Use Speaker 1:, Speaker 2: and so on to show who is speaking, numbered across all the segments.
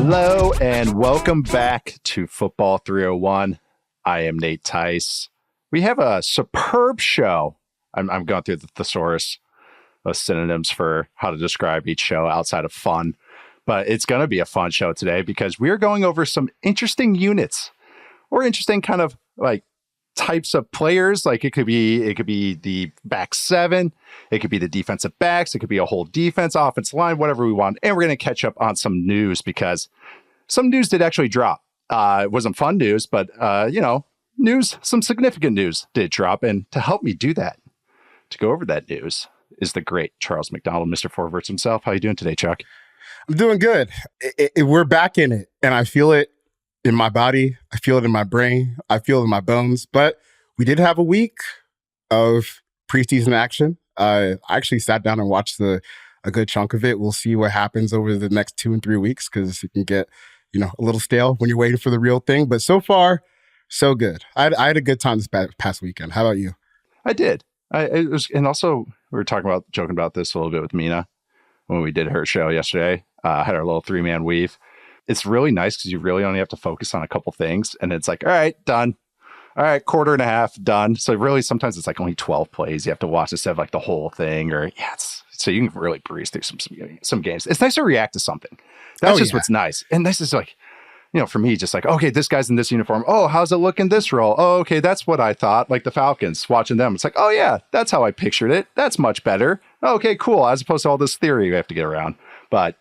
Speaker 1: Hello and welcome back to Football 301. I am Nate Tice. We have a superb show. I'm going through the thesaurus of synonyms for how to describe each show outside of fun. But it's going to be a fun show today because we're going over some interesting units or interesting kind of like types of players. Like it could be the back seven. It could be the defensive backs. It could be a whole defense, offensive line, whatever we want. And we're going to catch up on some news because some news did actually drop. It wasn't fun news, but news, some significant news did drop. And to help me do that, to go over that news, is the great Charles McDonald, Mr. Forverts himself. How you doing today, Chuck?
Speaker 2: I'm doing good. We're back in it, and I feel it in my body. I feel it in my brain. I feel it in my bones. But we did have a week of preseason action. I actually sat down and watched a good chunk of it. We'll see what happens over the next 2 and 3 weeks because it can get a little stale when you're waiting for the real thing. But so far, so good. I had a good time this past weekend. How about you?
Speaker 1: I did. And also we were joking about this a little bit with Mina when we did her show yesterday. Had our little 3-man weave. It's really nice because you really only have to focus on a couple things. And it's like, all right, done. All right, quarter and a half, done. So really, sometimes it's like only 12 plays you have to watch instead of like the whole thing. So you can really breeze through some games. It's nice to react to something. That's what's nice. And this is like, for me, just like, okay, this guy's in this uniform. Oh, how's it look in this role? Oh, okay, that's what I thought. Like the Falcons, watching them. It's like, oh yeah, that's how I pictured it. That's much better. Okay, cool. As opposed to all this theory we have to get around. But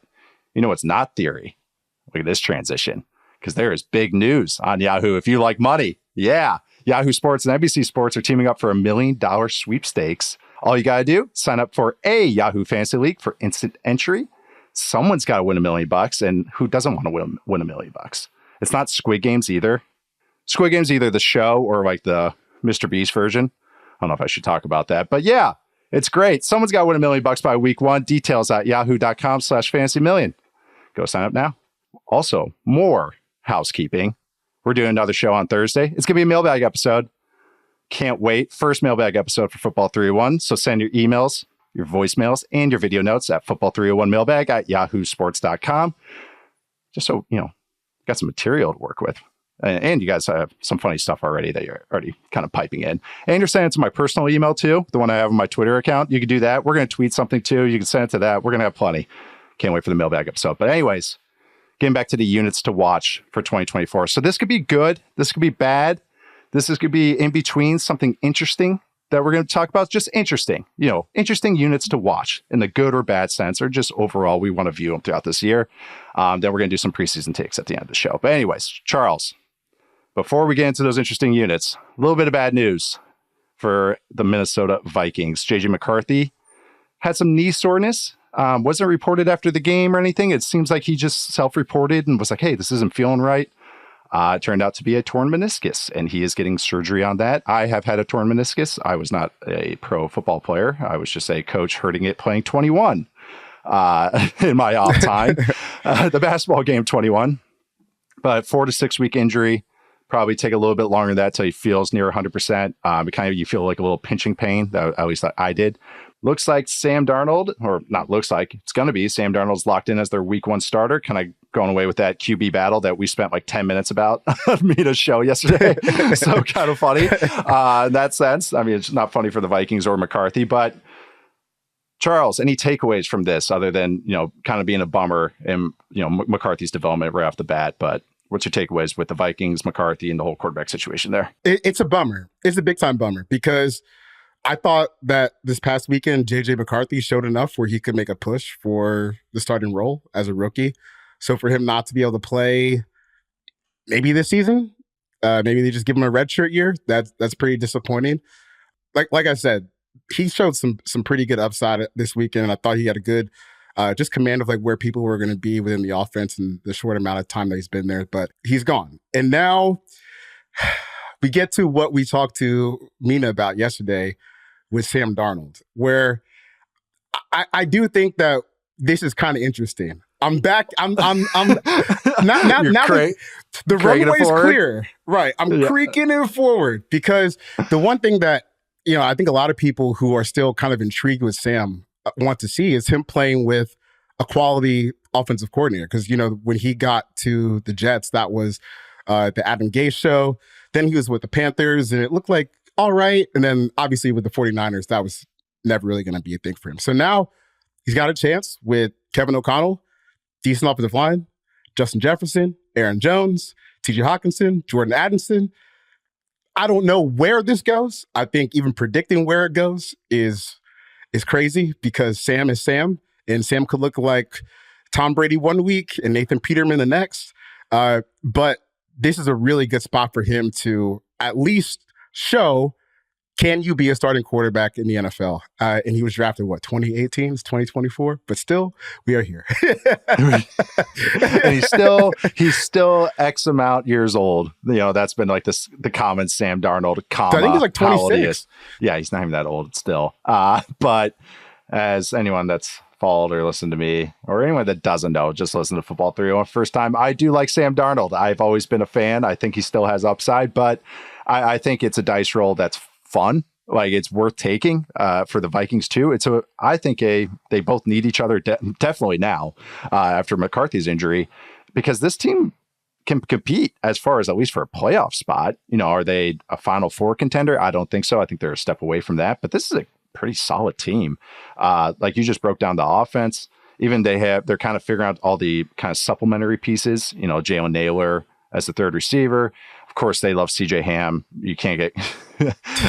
Speaker 1: it's not theory. Look at this transition. Because there is big news on Yahoo. If you like money, yeah. Yahoo Sports and NBC Sports are teaming up for $1 million sweepstakes. All you got to do, sign up for a Yahoo Fantasy League for instant entry. Someone's got to win $1 million, and who doesn't want to win $1 million? It's not Squid Games either. Squid Games either the show or like the Mr. Beast version. I don't know if I should talk about that, but yeah, it's great. Someone's got to win $1 million by week 1. Details at yahoo.com/fantasymillion. Go sign up now. Also, more housekeeping. We're doing another show on Thursday. It's going to be a mailbag episode. Can't wait. First mailbag episode for Football 301. So send your emails, your voicemails, and your video notes at football301mailbag at yahoosports.com. Just so, got some material to work with. And you guys have some funny stuff already that you're already kind of piping in. And you're sending it to my personal email too, the one I have on my Twitter account. You can do that. We're going to tweet something too. You can send it to that. We're going to have plenty. Can't wait for the mailbag episode. But anyways, getting back to the units to watch for 2024. So this could be good. This could be bad. This could be in between, something interesting that we're going to talk about. Just interesting, interesting units to watch in the good or bad sense, or just overall, we want to view them throughout this year. Then we're going to do some preseason takes at the end of the show. But anyways, Charles, before we get into those interesting units, a little bit of bad news for the Minnesota Vikings. JJ McCarthy had some knee soreness. Wasn't reported after the game or anything. It seems like he just self-reported and was like, hey, this isn't feeling right. It turned out to be a torn meniscus, and he is getting surgery on that. I have had a torn meniscus. I was not a pro football player. I was just a coach hurting it playing 21 in my off time. The basketball game 21. But 4 to 6 week injury. Probably take a little bit longer than that till he feels near 100%. You feel like a little pinching pain. That at least I did. Looks like Sam Darnold, or not looks like, it's going to be Sam Darnold's locked in as their week 1 starter. Kind of going away with that QB battle that we spent like 10 minutes about on Mina's show yesterday. So kind of funny in that sense. I mean, it's not funny for the Vikings or McCarthy, but Charles, any takeaways from this other than, kind of being a bummer in, McCarthy's development right off the bat, but what's your takeaways with the Vikings, McCarthy, and the whole quarterback situation there?
Speaker 2: It's a bummer. It's a big time bummer because I thought that this past weekend, JJ McCarthy showed enough where he could make a push for the starting role as a rookie. So for him not to be able to play maybe this season, maybe they just give him a redshirt year. That's pretty disappointing. Like I said, he showed some pretty good upside this weekend. I thought he had a good just command of like where people were going to be within the offense in the short amount of time that he's been there. But he's gone. And now we get to what we talked to Mina about yesterday with Sam Darnold, where I do think that this is kind of interesting. I'm back. I'm now the runway is clear. Right. I'm creaking it forward because the one thing that, I think a lot of people who are still kind of intrigued with Sam want to see is him playing with a quality offensive coordinator. Because, when he got to the Jets, that was the Adam Gase show. Then he was with the Panthers, and it looked like all right. And then obviously with the 49ers, that was never really going to be a thing for him. So now he's got a chance with Kevin O'Connell, decent offensive line, Justin Jefferson, Aaron Jones, T.J. Hawkinson, Jordan Addison. I don't know where this goes. I think even predicting where it goes is crazy because Sam is Sam, and Sam could look like Tom Brady one week and Nathan Peterman the next. But this is a really good spot for him to at least show, can you be a starting quarterback in the NFL? And he was drafted, 2018? It's 2024, but still, we are here.
Speaker 1: And he's still X amount years old. That's been like the common Sam Darnold comma.
Speaker 2: So I think he's like 26.
Speaker 1: Yeah, he's not even that old still. But as anyone that's followed or listened to me, or anyone that doesn't know, just listen to Football 301 first time, I do like Sam Darnold. I've always been a fan. I think he still has upside, but I think it's a dice roll that's fun. Like, it's worth taking for the Vikings too. I think they both need each other definitely now after McCarthy's injury, because this team can compete as far as at least for a playoff spot. Are they a Final Four contender? I don't think so. I think they're a step away from that, but this is a pretty solid team. Like you just broke down the offense. Even they're kind of figuring out all the kind of supplementary pieces, Jalen Naylor as the third receiver. Of course, they love CJ Ham. You can't get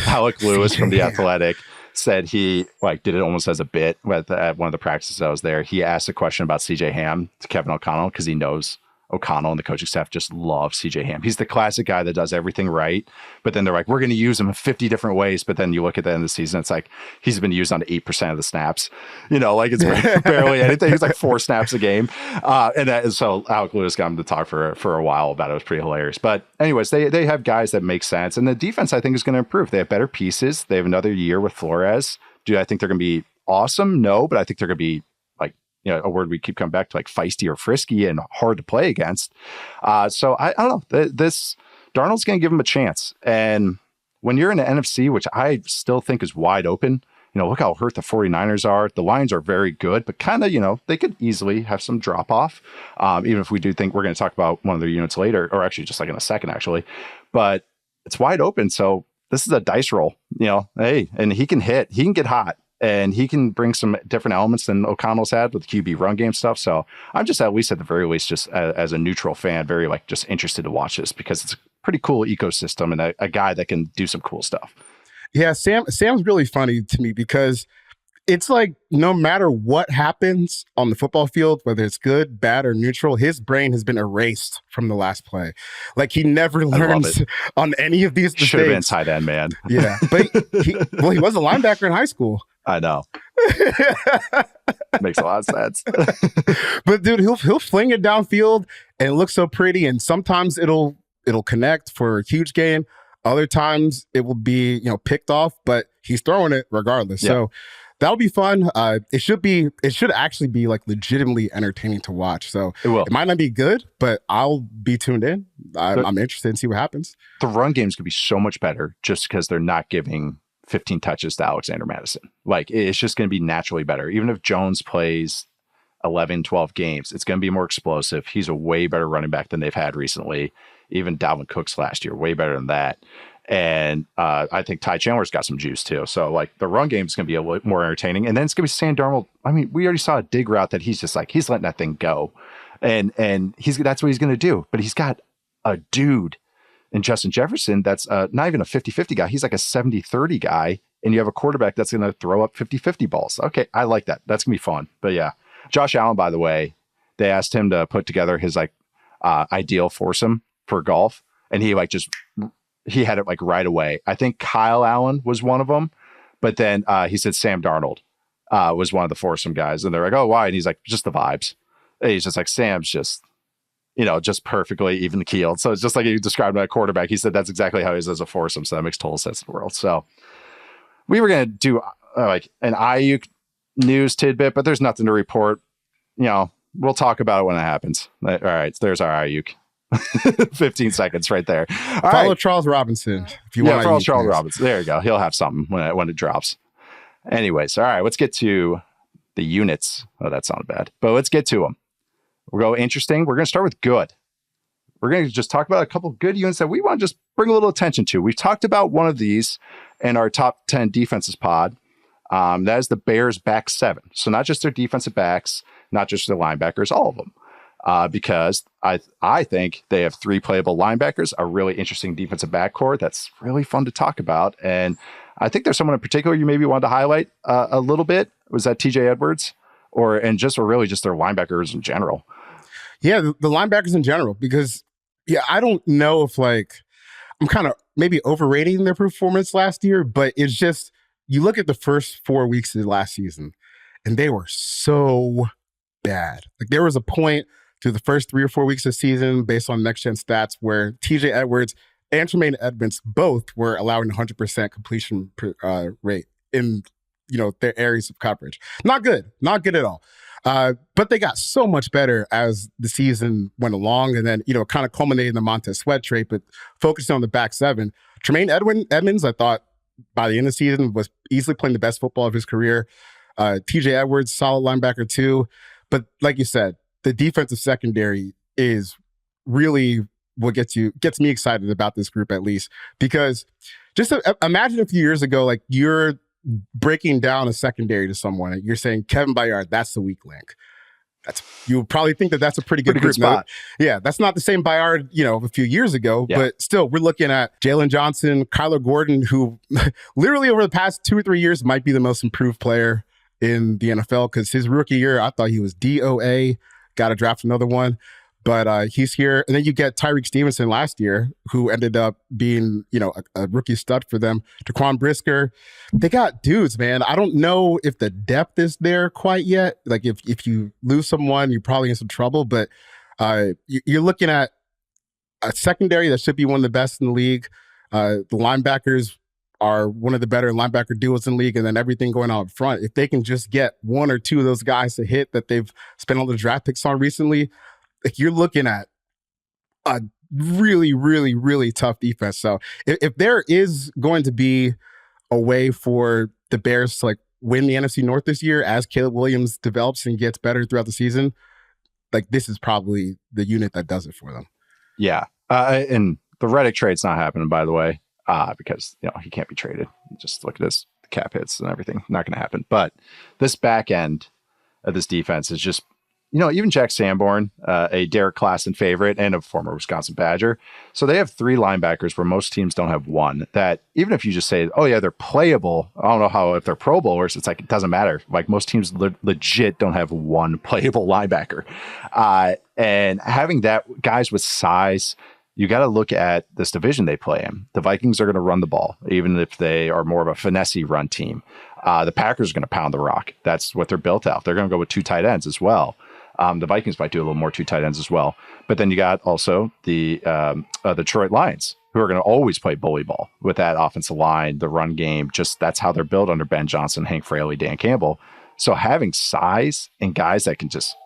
Speaker 1: Alec Lewis from The Athletic said he did it almost as a bit at one of the practices I was there. He asked a question about CJ Ham to Kevin O'Connell because he knows O'Connell and the coaching staff just love CJ Ham. He's the classic guy that does everything right, but then they're like, we're going to use him in 50 different ways. But then you look at the end of the season, it's like he's been used on 8% of the snaps. It's barely anything. He's like 4 snaps a game. So Alec Lewis got him to talk for a while about it. It was pretty hilarious. But anyways, they have guys that make sense. And the defense, I think, is going to improve. They have better pieces. They have another year with Flores. Do I think they're going to be awesome? No, but I think they're going to be a word we keep coming back to, like feisty or frisky and hard to play against. So I don't know. This Darnold's going to give him a chance. And when you're in the NFC, which I still think is wide open, look how hurt the 49ers are. The Lions are very good, but kind of, they could easily have some drop off. Even if we do think we're going to talk about one of their units later, or actually just like in a second, actually. But it's wide open. So this is a dice roll, hey, and he can hit, he can get hot. And he can bring some different elements than O'Connell's had with the QB run game stuff. So I'm just at the very least, just as a neutral fan, very just interested to watch this because it's a pretty cool ecosystem and a guy that can do some cool stuff.
Speaker 2: Yeah, Sam's really funny to me because it's like no matter what happens on the football field, whether it's good, bad, or neutral, his brain has been erased from the last play. Like he never learns on any of these mistakes.
Speaker 1: Should have been tight end, man.
Speaker 2: Yeah, but he was a linebacker in high school.
Speaker 1: I know. Makes a lot of sense.
Speaker 2: But dude, he'll fling it downfield and it looks so pretty. And sometimes it'll connect for a huge gain. Other times it will be picked off, but he's throwing it regardless. Yeah. So that'll be fun. It should actually be like legitimately entertaining to watch. So it might not be good, but I'll be tuned in. I'm interested in see what happens.
Speaker 1: The run games could be so much better just because they're not giving 15 touches to Alexander Madison. Like, it's just going to be naturally better. Even if Jones plays 11, 12 games, it's going to be more explosive. He's a way better running back than they've had recently. Even Dalvin Cook's last year, way better than that. And I think Ty Chandler's got some juice too. So the run game is going to be a little more entertaining. And then it's going to be Sam Darnold. I mean, we already saw a dig route that he's just he's letting that thing go. And that's what he's going to do. But he's got a dude in Justin Jefferson that's not even a 50-50 guy. He's like a 70-30 guy. And you have a quarterback that's going to throw up 50-50 balls. Okay, I like that. That's going to be fun. But yeah, Josh Allen, by the way, they asked him to put together his ideal foursome for golf. And he he had it right away. I think Kyle Allen was one of them. But then he said Sam Darnold was one of the foursome guys. And they're like, oh, why? And he's like, just the vibes. And he's just like, Sam's just perfectly even keeled. So it's just like you described my quarterback. He said that's exactly how he is as a foursome. So that makes total sense in the world. So we were going to do an Ayuk news tidbit, but there's nothing to report. We'll talk about it when it happens. All right. There's our Ayuk. 15 seconds right there.
Speaker 2: Follow Charles Robinson. If you want
Speaker 1: follow Charles Robinson. There you go. He'll have something when it drops. Anyways. All right. Let's get to the units. Oh, that sounded bad. But let's get to them. We'll go interesting. We're going to start with good. We're going to just talk about a couple of good units that we want to just bring a little attention to. We've talked about one of these in our top 10 defenses pod. That is the Bears back seven. So not just their defensive backs, not just their linebackers, all of them. Because I think they have three playable linebackers, a really interesting defensive backcourt that's really fun to talk about. And I think there's someone in particular you maybe wanted to highlight a little bit. Was that TJ Edwards? Or really just their linebackers in general?
Speaker 2: Yeah, the linebackers in general, because I don't know if I'm kind of maybe overrating their performance last year, but it's just, you look at the first 4 weeks of the last season and they were so bad. There was a point through the first 3 or 4 weeks of the season, based on next gen stats, where TJ Edwards and Tremaine Edmonds both were allowing 100% completion rate in their areas of coverage. Not good at all. But they got so much better as the season went along, and then kind of culminated in the Montez Sweat trade. But focusing on the back seven, Tremaine Edmonds, I thought by the end of the season was easily playing the best football of his career. TJ Edwards, solid linebacker too. But like you said, the defensive secondary is really what gets me excited about this group, at least, because just imagine a few years ago, you're breaking down a secondary to someone and you're saying Kevin Byard, that's the weak link. You probably think that's a pretty good
Speaker 1: spot.
Speaker 2: Yeah, that's not the same Byard, a few years ago, but still, we're looking at Jalen Johnson, Kyler Gordon, who literally over the past 2 or 3 years might be the most improved player in the NFL, because his rookie year, I thought he was DOA. Got to draft another one, but he's here. And then you get Tyreek Stevenson last year, who ended up being, a rookie stud for them. Daquan Brisker. They got dudes, man. I don't know if the depth is there quite yet. If you lose someone, you're probably in some trouble, but you're looking at a secondary that should be one of the best in the league. The linebackers are one of the better linebacker duos in the league, and then everything going on up front. If they can just get one or two of those guys to hit that they've spent all the draft picks on recently, you're looking at a really, really, really tough defense. So if there is going to be a way for the Bears to win the NFC North this year as Caleb Williams develops and gets better throughout the season, this is probably the unit that does it for them.
Speaker 1: Yeah. And the Reddick trade's not happening, by the way. Because he can't be traded. Just look at his cap hits and everything. Not going to happen. But this back end of this defense is just, even Jack Sanborn, a Derek Klassen favorite and a former Wisconsin Badger. So they have 3 linebackers where most teams don't have one. That even if you just say, oh yeah, they're playable. I don't know if they're Pro Bowlers. It's it doesn't matter. Most teams legit don't have one playable linebacker. And having that guys with size. You got to look at this division they play in. The Vikings are going to run the ball, even if they are more of a finesse run team. The Packers are going to pound the rock. That's what they're built out. They're going to go with 2 tight ends as well. The Vikings might do a little more 2 tight ends as well. But then you got also the Detroit Lions, who are going to always play bully ball with that offensive line, the run game. Just that's how they're built under Ben Johnson, Hank Fraley, Dan Campbell. So having size and guys that can just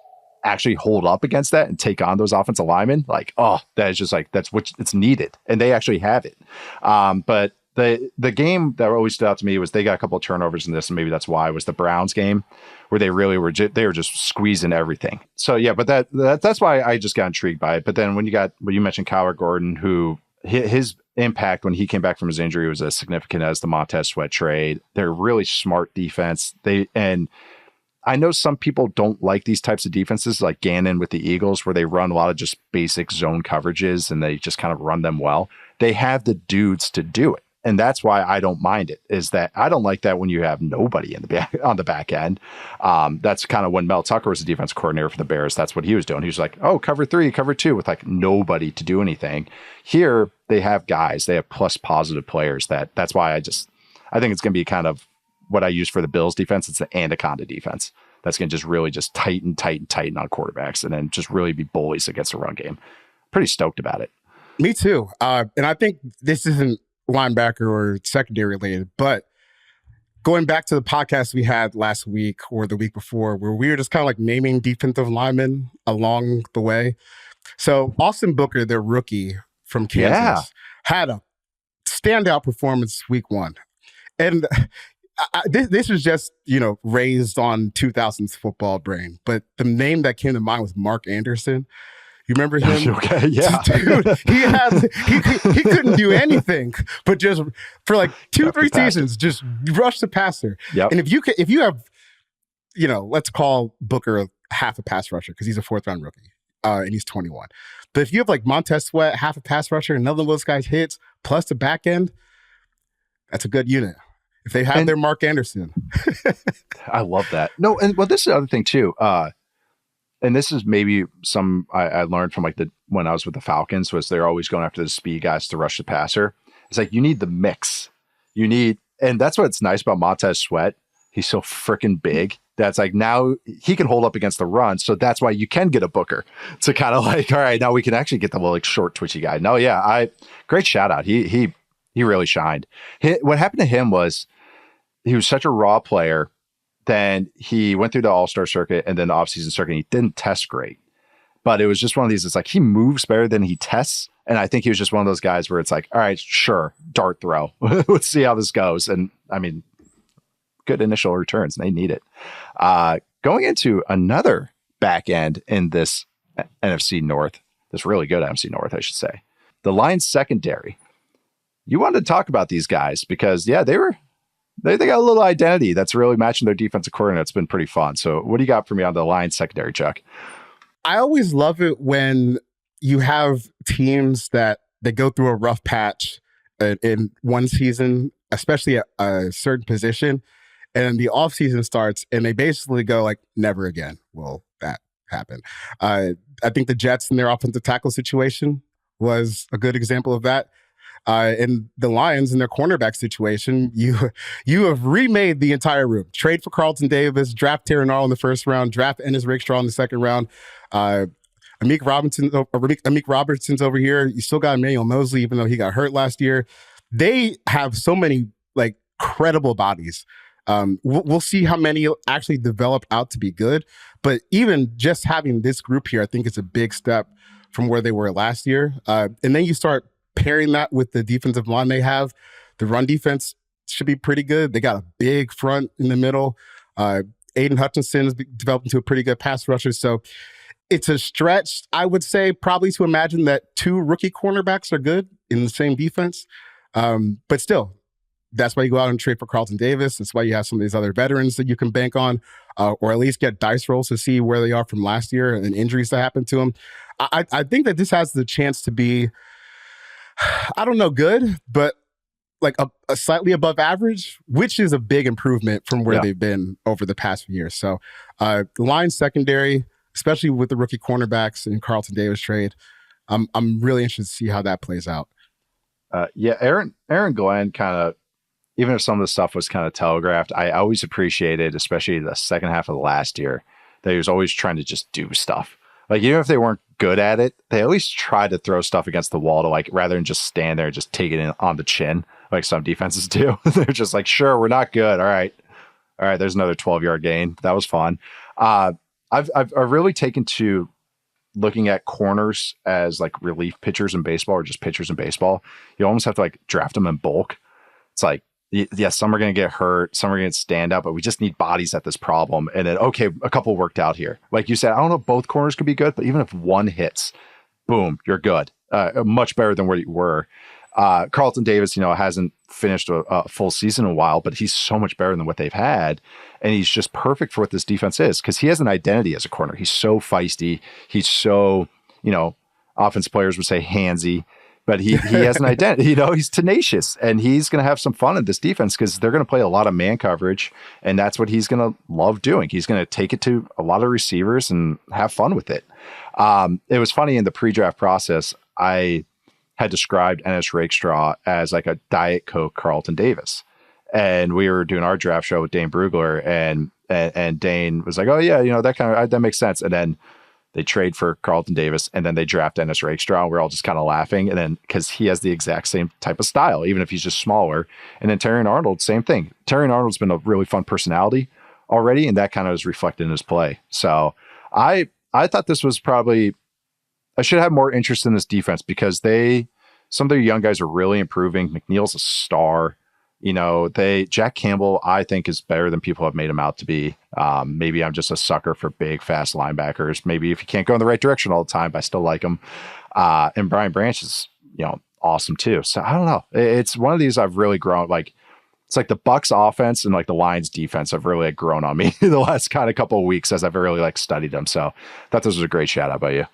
Speaker 1: actually hold up against that and take on those offensive linemen, that is just that's what it's needed, and they actually have it. But the game that always stood out to me was they got a couple of turnovers in this, and maybe that's why, was the Browns game, where they really were just squeezing everything. So yeah, but that's why I just got intrigued by it. But then when you mentioned Kyler Gordon, who his impact when he came back from his injury was as significant as the Montez Sweat trade. They're really smart defense. I know some people don't like these types of defenses like Gannon with the Eagles, where they run a lot of just basic zone coverages and they just kind of run them well. They have the dudes to do it. And that's why I don't mind it, is that I don't like that when you have nobody on the back end. That's kind of when Mel Tucker was the defense coordinator for the Bears. That's what he was doing. He was like, oh, cover 3, cover 2, with nobody to do anything. Here they have guys, they have plus positive players. That's why I think it's going to be kind of what I use for the Bills defense. It's the anaconda defense. That's going to just really just tighten on quarterbacks, and then just really be bullies against the run game. Pretty stoked about it.
Speaker 2: Me too. And I think this isn't linebacker or secondary related, but going back to the podcast we had last week or the week before, where we were just kind of naming defensive linemen along the way. So Austin Booker, their rookie from Kansas, had a standout performance week 1. And this is just, raised on 2000s football brain, but the name that came to mind was Mark Anderson. You remember him?
Speaker 1: Okay, yeah.
Speaker 2: Dude, he couldn't do anything but just for like 2-3 seasons, just rush the passer.
Speaker 1: Yep.
Speaker 2: And if you have, let's call Booker half a pass rusher because he's a 4th-round rookie and he's 21. But if you have like Montez Sweat, half a pass rusher, and none of those guys hits, plus the back end, that's a good unit. If they have their Mark Anderson.
Speaker 1: I love that. No, and this is the other thing too. And this is maybe some I learned from when I was with the Falcons was they're always going after the speed guys to rush the passer. It's like you need the mix. And that's what's nice about Montez Sweat. He's so freaking big. That's like now he can hold up against the run. So that's why you can get a Booker to kind of like, all right, now we can actually get the little short twitchy guy. No, yeah, great shout out. He really shined. What happened to him was he was such a raw player. Then he went through the all-star circuit and then the offseason circuit. And he didn't test great, but it was just one of these. It's like he moves better than he tests. And I think he was just one of those guys where it's like, all right, sure, dart throw. Let's see how this goes. And I mean, good initial returns. They need it. Going into another back end in this NFC North, this really good NFC North, I should say. The Lions secondary. You wanted to talk about these guys because, yeah, they got a little identity that's really matching their defensive coordinator. It's been pretty fun. So what do you got for me on the Lions secondary, Chuck?
Speaker 2: I always love it when you have teams that they go through a rough patch in one season, especially at a certain position, and the offseason starts and they basically go like, never again will that happen. I think the Jets and their offensive tackle situation was a good example of that. In the Lions in their cornerback situation, you have remade the entire room. Trade for Carlton Davis, draft Darnold in the 1st round, draft Ennis Rakestraw in the 2nd round. Amik Robertson's over here. You still got Emmanuel Mosley, even though he got hurt last year. They have so many like credible bodies. We'll see how many actually develop out to be good. But even just having this group here, I think it's a big step from where they were last year. And then you start pairing that with the defensive line they have. The run defense should be pretty good. They got a big front in the middle. Aiden Hutchinson has developed into a pretty good pass rusher. So it's a stretch, I would say, probably to imagine that 2 rookie cornerbacks are good in the same defense. But still, that's why you go out and trade for Carlton Davis. That's why you have some of these other veterans that you can bank on, or at least get dice rolls to see where they are from last year and injuries that happened to them. I think that this has the chance to be, I don't know, good, but like a slightly above average, which is a big improvement from where they've been over the past few years. So the Lions secondary, especially with the rookie cornerbacks and Carlton Davis trade, I'm really interested to see how that plays out.
Speaker 1: Aaron Glenn kind of, even if some of the stuff was kind of telegraphed, I always appreciated, especially the second half of the last year, that he was always trying to just do stuff. Like, even if they weren't good at it, they at least tried to throw stuff against the wall to, like, rather than just stand there and just take it in on the chin, like some defenses do. They're just like, sure, we're not good. All right, there's another 12-yard gain. That was fun. I've really taken to looking at corners as, like, relief pitchers in baseball or just pitchers in baseball. You almost have to, like, draft them in bulk. It's like, yeah, some are going to get hurt, some are going to stand out, but we just need bodies at this problem. And then, okay, a couple worked out here. Like you said, I don't know if both corners could be good, but even if one hits, boom, you're good. Much better than where you were. Carlton Davis, hasn't finished a full season in a while, but he's so much better than what they've had. And he's just perfect for what this defense is because he has an identity as a corner. He's so feisty. He's so, offense players would say handsy. But he has an identity, he's tenacious and he's going to have some fun in this defense because they're going to play a lot of man coverage and that's what he's going to love doing. He's going to take it to a lot of receivers and have fun with it. It was funny in the pre-draft process, I had described Ennis Rakestraw as like a Diet Coke Carlton Davis. And we were doing our draft show with Dane Brugler and Dane was like, oh yeah, that makes sense. And then they trade for Carlton Davis, and then they draft Ennis Rakestraw. We're all just kind of laughing. And then because he has the exact same type of style, even if he's just smaller. And then Terrion Arnold, same thing. Terrion Arnold's been a really fun personality already, and that kind of is reflected in his play. So I thought this was probably, I should have more interest in this defense because some of their young guys are really improving. McNeil's a star. Jack Campbell, I think, is better than people have made him out to be. Maybe I'm just a sucker for big, fast linebackers. Maybe if you can't go in the right direction all the time, but I still like him. And Brian Branch is, awesome too. So I don't know. It's one of these I've really grown. Like, it's like the Bucks offense and like the Lions defense have really grown on me the last kind of couple of weeks as I've really studied them. So I thought this was a great shout out by you.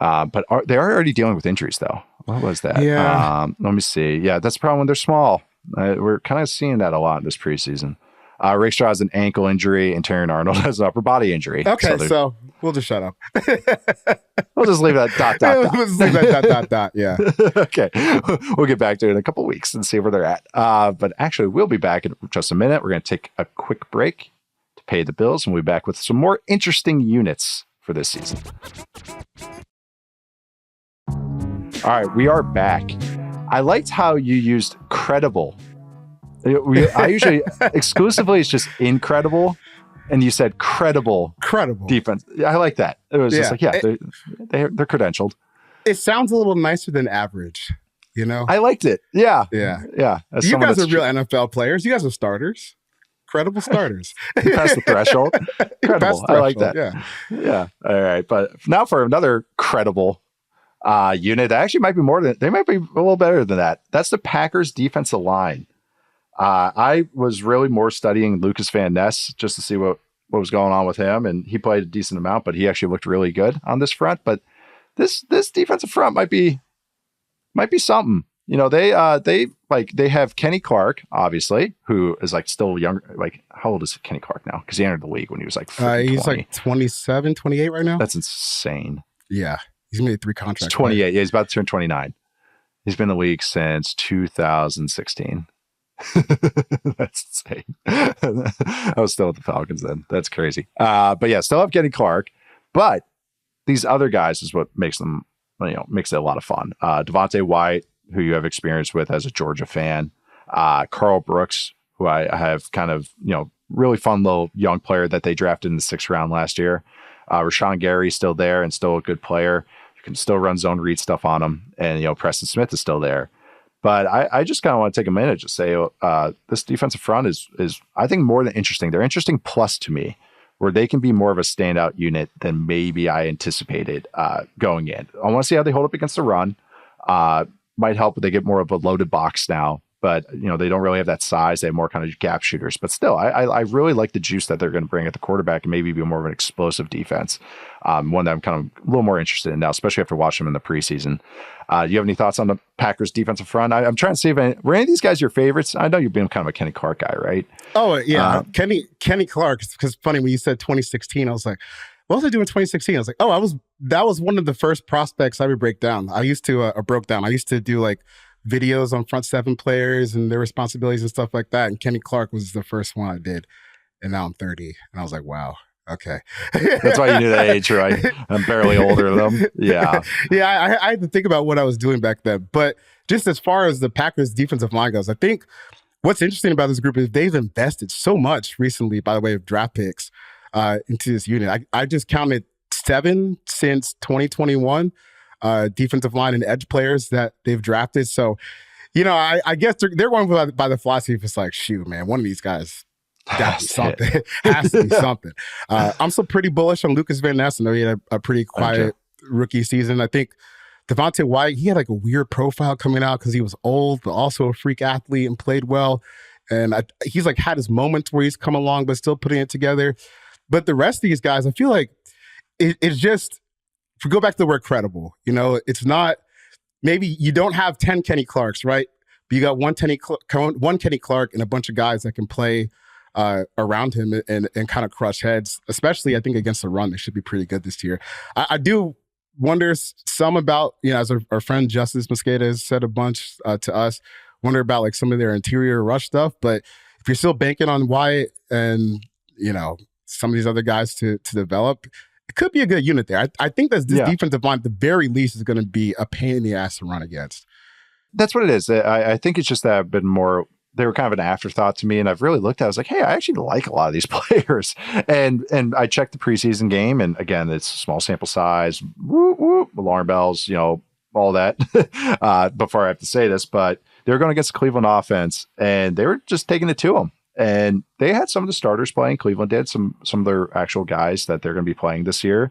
Speaker 1: But they are already dealing with injuries though. What was that?
Speaker 2: Yeah.
Speaker 1: Let me see. Yeah, that's the problem when they're small. We're kind of seeing that a lot in this preseason. Rakestraw has an ankle injury and Terran Arnold has an upper body injury.
Speaker 2: Okay, so we'll just shut up.
Speaker 1: We'll just leave that dot.
Speaker 2: We'll just leave that dot. Yeah.
Speaker 1: Okay. We'll get back to it in a couple of weeks and see where they're at. But actually, we'll be back in just a minute. We're going to take a quick break to pay the bills, and we'll be back with some more interesting units for this season. All right, we are back. I liked how you used credible. I usually exclusively it's just incredible, and you said credible defense. I like that. It was just like, they're credentialed.
Speaker 2: It sounds a little nicer than average,
Speaker 1: I liked it. Yeah.
Speaker 2: As you guys are real NFL players. You guys are starters. Credible starters.
Speaker 1: You passed the threshold. Credible. I like that.
Speaker 2: Yeah.
Speaker 1: All right, but now for another credible unit that actually might be they might be a little better than that. That's the Packers defensive line. I was really more studying Lucas Van Ness just to see what was going on with him, and he played a decent amount, but he actually looked really good on this front. But this defensive front might be something. They have Kenny Clark, obviously, who is like still younger. Like, how old is Kenny Clark now? Because he entered the league when he was like 20.
Speaker 2: He's like 27, 28 right now.
Speaker 1: That's insane.
Speaker 2: Yeah. He's made 3 contracts.
Speaker 1: He's 28. Right? Yeah, he's about to turn 29. He's been in the league since 2016. That's insane. I was still at the Falcons then. That's crazy. But yeah, still have Kenny Clark. But these other guys is what makes them, makes it a lot of fun. Devontae White, who you have experience with as a Georgia fan. Carl Brooks, who I have kind of, really fun little young player that they drafted in the 6th round last year. Rashawn Gary still there and still a good player. You can still run zone read stuff on him. And, Preston Smith is still there. But I just kind of want to take a minute to say this defensive front is I think more than interesting. They're interesting plus to me, where they can be more of a standout unit than maybe I anticipated going in. I want to see how they hold up against the run. Might help if they get more of a loaded box now. But, they don't really have that size. They have more kind of gap shooters. But still, I really like the juice that they're going to bring at the quarterback and maybe be more of an explosive defense. One that I'm kind of a little more interested in now, especially after watching them in the preseason. Do you have any thoughts on the Packers defensive front? I'm trying to see were any of these guys your favorites? I know you've been kind of a Kenny Clark guy, right?
Speaker 2: Oh, yeah. Kenny Clark, because funny, when you said 2016, I was like, what was I doing in 2016? I was like, that was one of the first prospects I would break down. I used to do like videos on front 7 players and their responsibilities and stuff like that. And Kenny Clark was the first one I did. And now I'm 30. And I was like, wow. Okay.
Speaker 1: That's why you knew that age, right? I'm barely older than them. Yeah.
Speaker 2: Yeah, I had to think about what I was doing back then. But just as far as the Packers defensive line goes, I think what's interesting about this group is they've invested so much recently by the way of draft picks into this unit. I just counted 7 since 2021 defensive line and edge players that they've drafted. So, I guess they're going by the philosophy of it's like, shoot, man, one of these guys got something. Has to be something. I'm still pretty bullish on Lucas Van Ness. I know he had a pretty quiet rookie season. I think Devontae White, he had like a weird profile coming out because he was old, but also a freak athlete and played well. And he's like had his moments where he's come along, but still putting it together. But the rest of these guys, I feel like it's just, if we go back to the word credible, it's not, maybe you don't have 10 Kenny Clarks, right? But you got one Kenny Clark and a bunch of guys that can play around him and kind of crush heads, especially I think against the run. They should be pretty good this year. I do wonder some about, as our friend Justice Mosqueda has said a bunch to us, wonder about like some of their interior rush stuff. But if you're still banking on Wyatt and, some of these other guys to develop, it could be a good unit there. I think that this defensive line, at the very least, is going to be a pain in the ass to run against.
Speaker 1: That's what it is. I think it's just that I've been more, they were kind of an afterthought to me. And I've really looked at it. I was like, hey, I actually like a lot of these players. And I checked the preseason game. And again, it's a small sample size, alarm bells, all that before I have to say this. But they were going against the Cleveland offense, and they were just taking it to them. And they had some of the starters playing. Cleveland did some of their actual guys that they're going to be playing this year.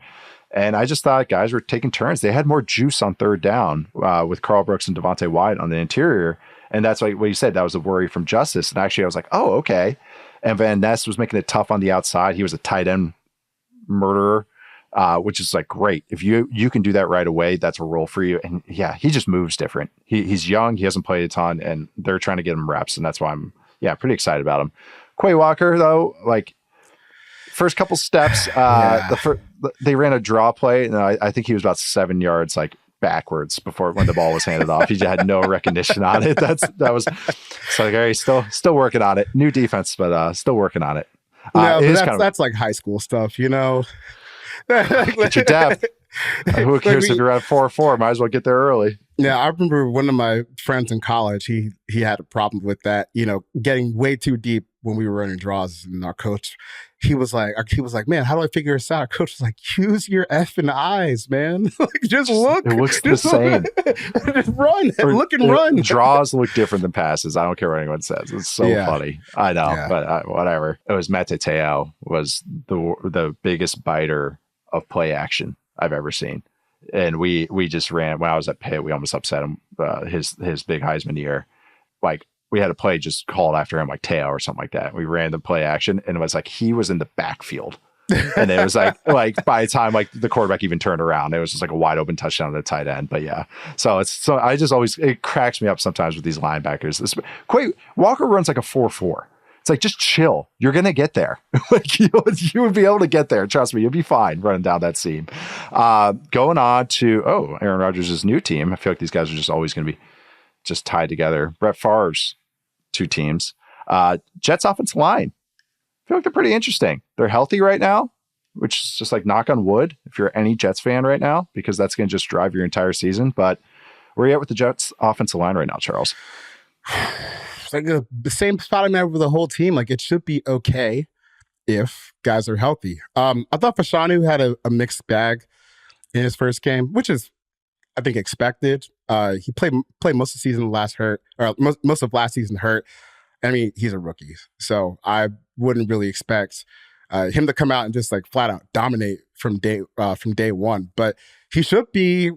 Speaker 1: And I just thought guys were taking turns. They had more juice on third down with Carl Brooks and Devontae White on the interior. And that's like what you said. That was a worry from Justice. And actually, I was like, oh, okay. And Van Ness was making it tough on the outside. He was a tight end murderer, which is like great. If you can do that right away, that's a role for you. And yeah, he just moves different. He's young. He hasn't played a ton, and they're trying to get him reps. And that's why I'm pretty excited about him. Quay Walker, though, like first couple steps, they ran a draw play, and I think he was about 7 yards like backwards before when the ball was handed off. He just had no recognition on it. That was so like, hey, still working on it. New defense, but still working on it.
Speaker 2: No, but that's like high school stuff, you know.
Speaker 1: Get your depth. Who cares if you're at 4-4? Might as well get there early.
Speaker 2: Yeah, I remember one of my friends in college. He had a problem with that, you know, getting way too deep when we were running draws. And our coach, he was like, man, how do I figure this out? Our coach was like, use your effing eyes, man. Like, just look.
Speaker 1: It looks the same.
Speaker 2: Just run. Look and run.
Speaker 1: Draws look different than passes. I don't care what anyone says. It's so funny. I know, but whatever. It was Matt Teteo was the biggest biter of play action I've ever seen. And we just ran when I was at Pitt. We almost upset him. His big Heisman year, like we had a play just called after him, like Teo or something like that. We ran the play action, and it was like he was in the backfield, and it was like by the time like the quarterback even turned around, it was just like a wide open touchdown to the tight end. But yeah, so I just always, it cracks me up sometimes with these linebackers. Quay Walker runs like a 4.4. It's like, just chill. You're going to get there. Like you would be able to get there. Trust me, you'll be fine running down that seam. Going on to, Aaron Rodgers' new team. I feel like these guys are just always going to be just tied together. Brett Favre's two teams. Jets offensive line. I feel like they're pretty interesting. They're healthy right now, which is just like knock on wood if you're any Jets fan right now, because that's going to just drive your entire season. But where are you at with the Jets offensive line right now, Charles?
Speaker 2: Like the same spot I'm at with the whole team. Like, it should be okay if guys are healthy. I thought Fashanu had a mixed bag in his first game, which is, I think, expected. He played most of the season most of last season hurt. I mean, he's a rookie, so I wouldn't really expect him to come out and just like flat out dominate from day one. But he should be,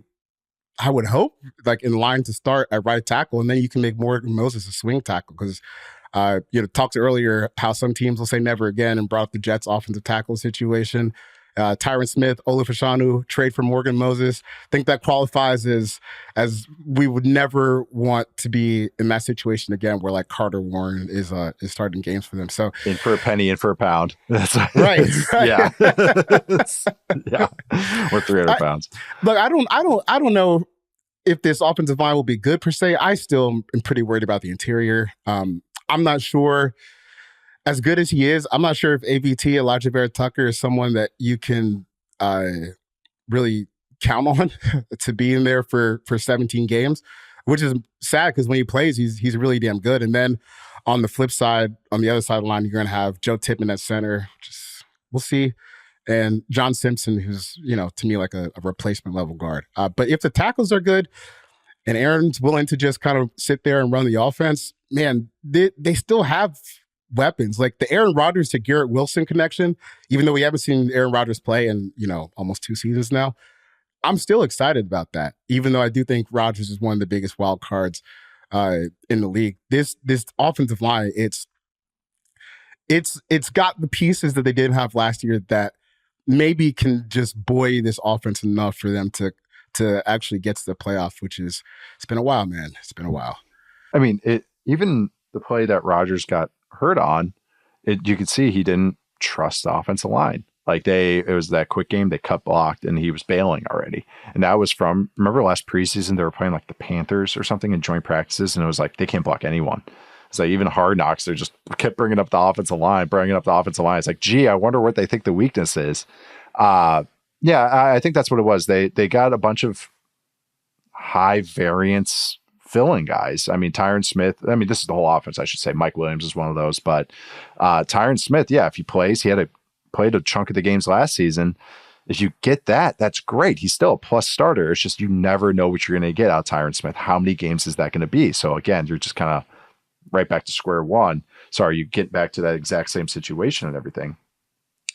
Speaker 2: I would hope, like in line to start at right tackle, and then you can make Morgan Moses a swing tackle because, talked earlier how some teams will say never again and brought up the Jets offensive tackle situation. Tyron Smith, Olu Fashanu, trade for Morgan Moses. I think that qualifies as we would never want to be in that situation again, where like Carter Warren is starting games for them. So
Speaker 1: in for a penny, in for a pound. That's
Speaker 2: right.
Speaker 1: Yeah, yeah. Or 300 pounds.
Speaker 2: Look, I don't know if this offensive line will be good per se. I still am pretty worried about the interior. I'm not sure. As good as he is, I'm not sure if AVT, Elijah Vera Tucker, is someone that you can really count on to be in there for 17 games, which is sad because when he plays, he's really damn good. And then on the flip side, on the other side of the line, you're going to have Joe Tippmann at center. We'll see. And John Simpson, who's, to me, like a replacement level guard. But if the tackles are good and Aaron's willing to just kind of sit there and run the offense, man, they still have weapons. Like the Aaron Rodgers to Garrett Wilson connection, even though we haven't seen Aaron Rodgers play in, almost 2 seasons now, I'm still excited about that, even though I do think Rodgers is one of the biggest wild cards in the league. This offensive line, it's got the pieces that they didn't have last year that maybe can just buoy this offense enough for them to actually get to the playoff, it's been a while, man. It's been a while.
Speaker 1: I mean, even the play that Rodgers got hurt on, you could see he didn't trust the offensive line. Like it was that quick game, they cut blocked and he was bailing already. And that was remember last preseason, they were playing like the Panthers or something in joint practices. And it was like, they can't block anyone. It's like even Hard Knocks, they just kept bringing up the offensive line. It's like, gee, I wonder what they think the weakness is. I think that's what it was. They got a bunch of high variance filling guys. I mean, Tyron Smith, this is the whole offense, I should say. Mike Williams is one of those, but Tyron Smith, if he plays, he played a chunk of the games last season. If you get that, that's great. He's still a plus starter. It's just you never know what you're going to get out of Tyron Smith. How many games is that going to be? So again, you're just kind of right back to square one. So are you getting back to that exact same situation and everything?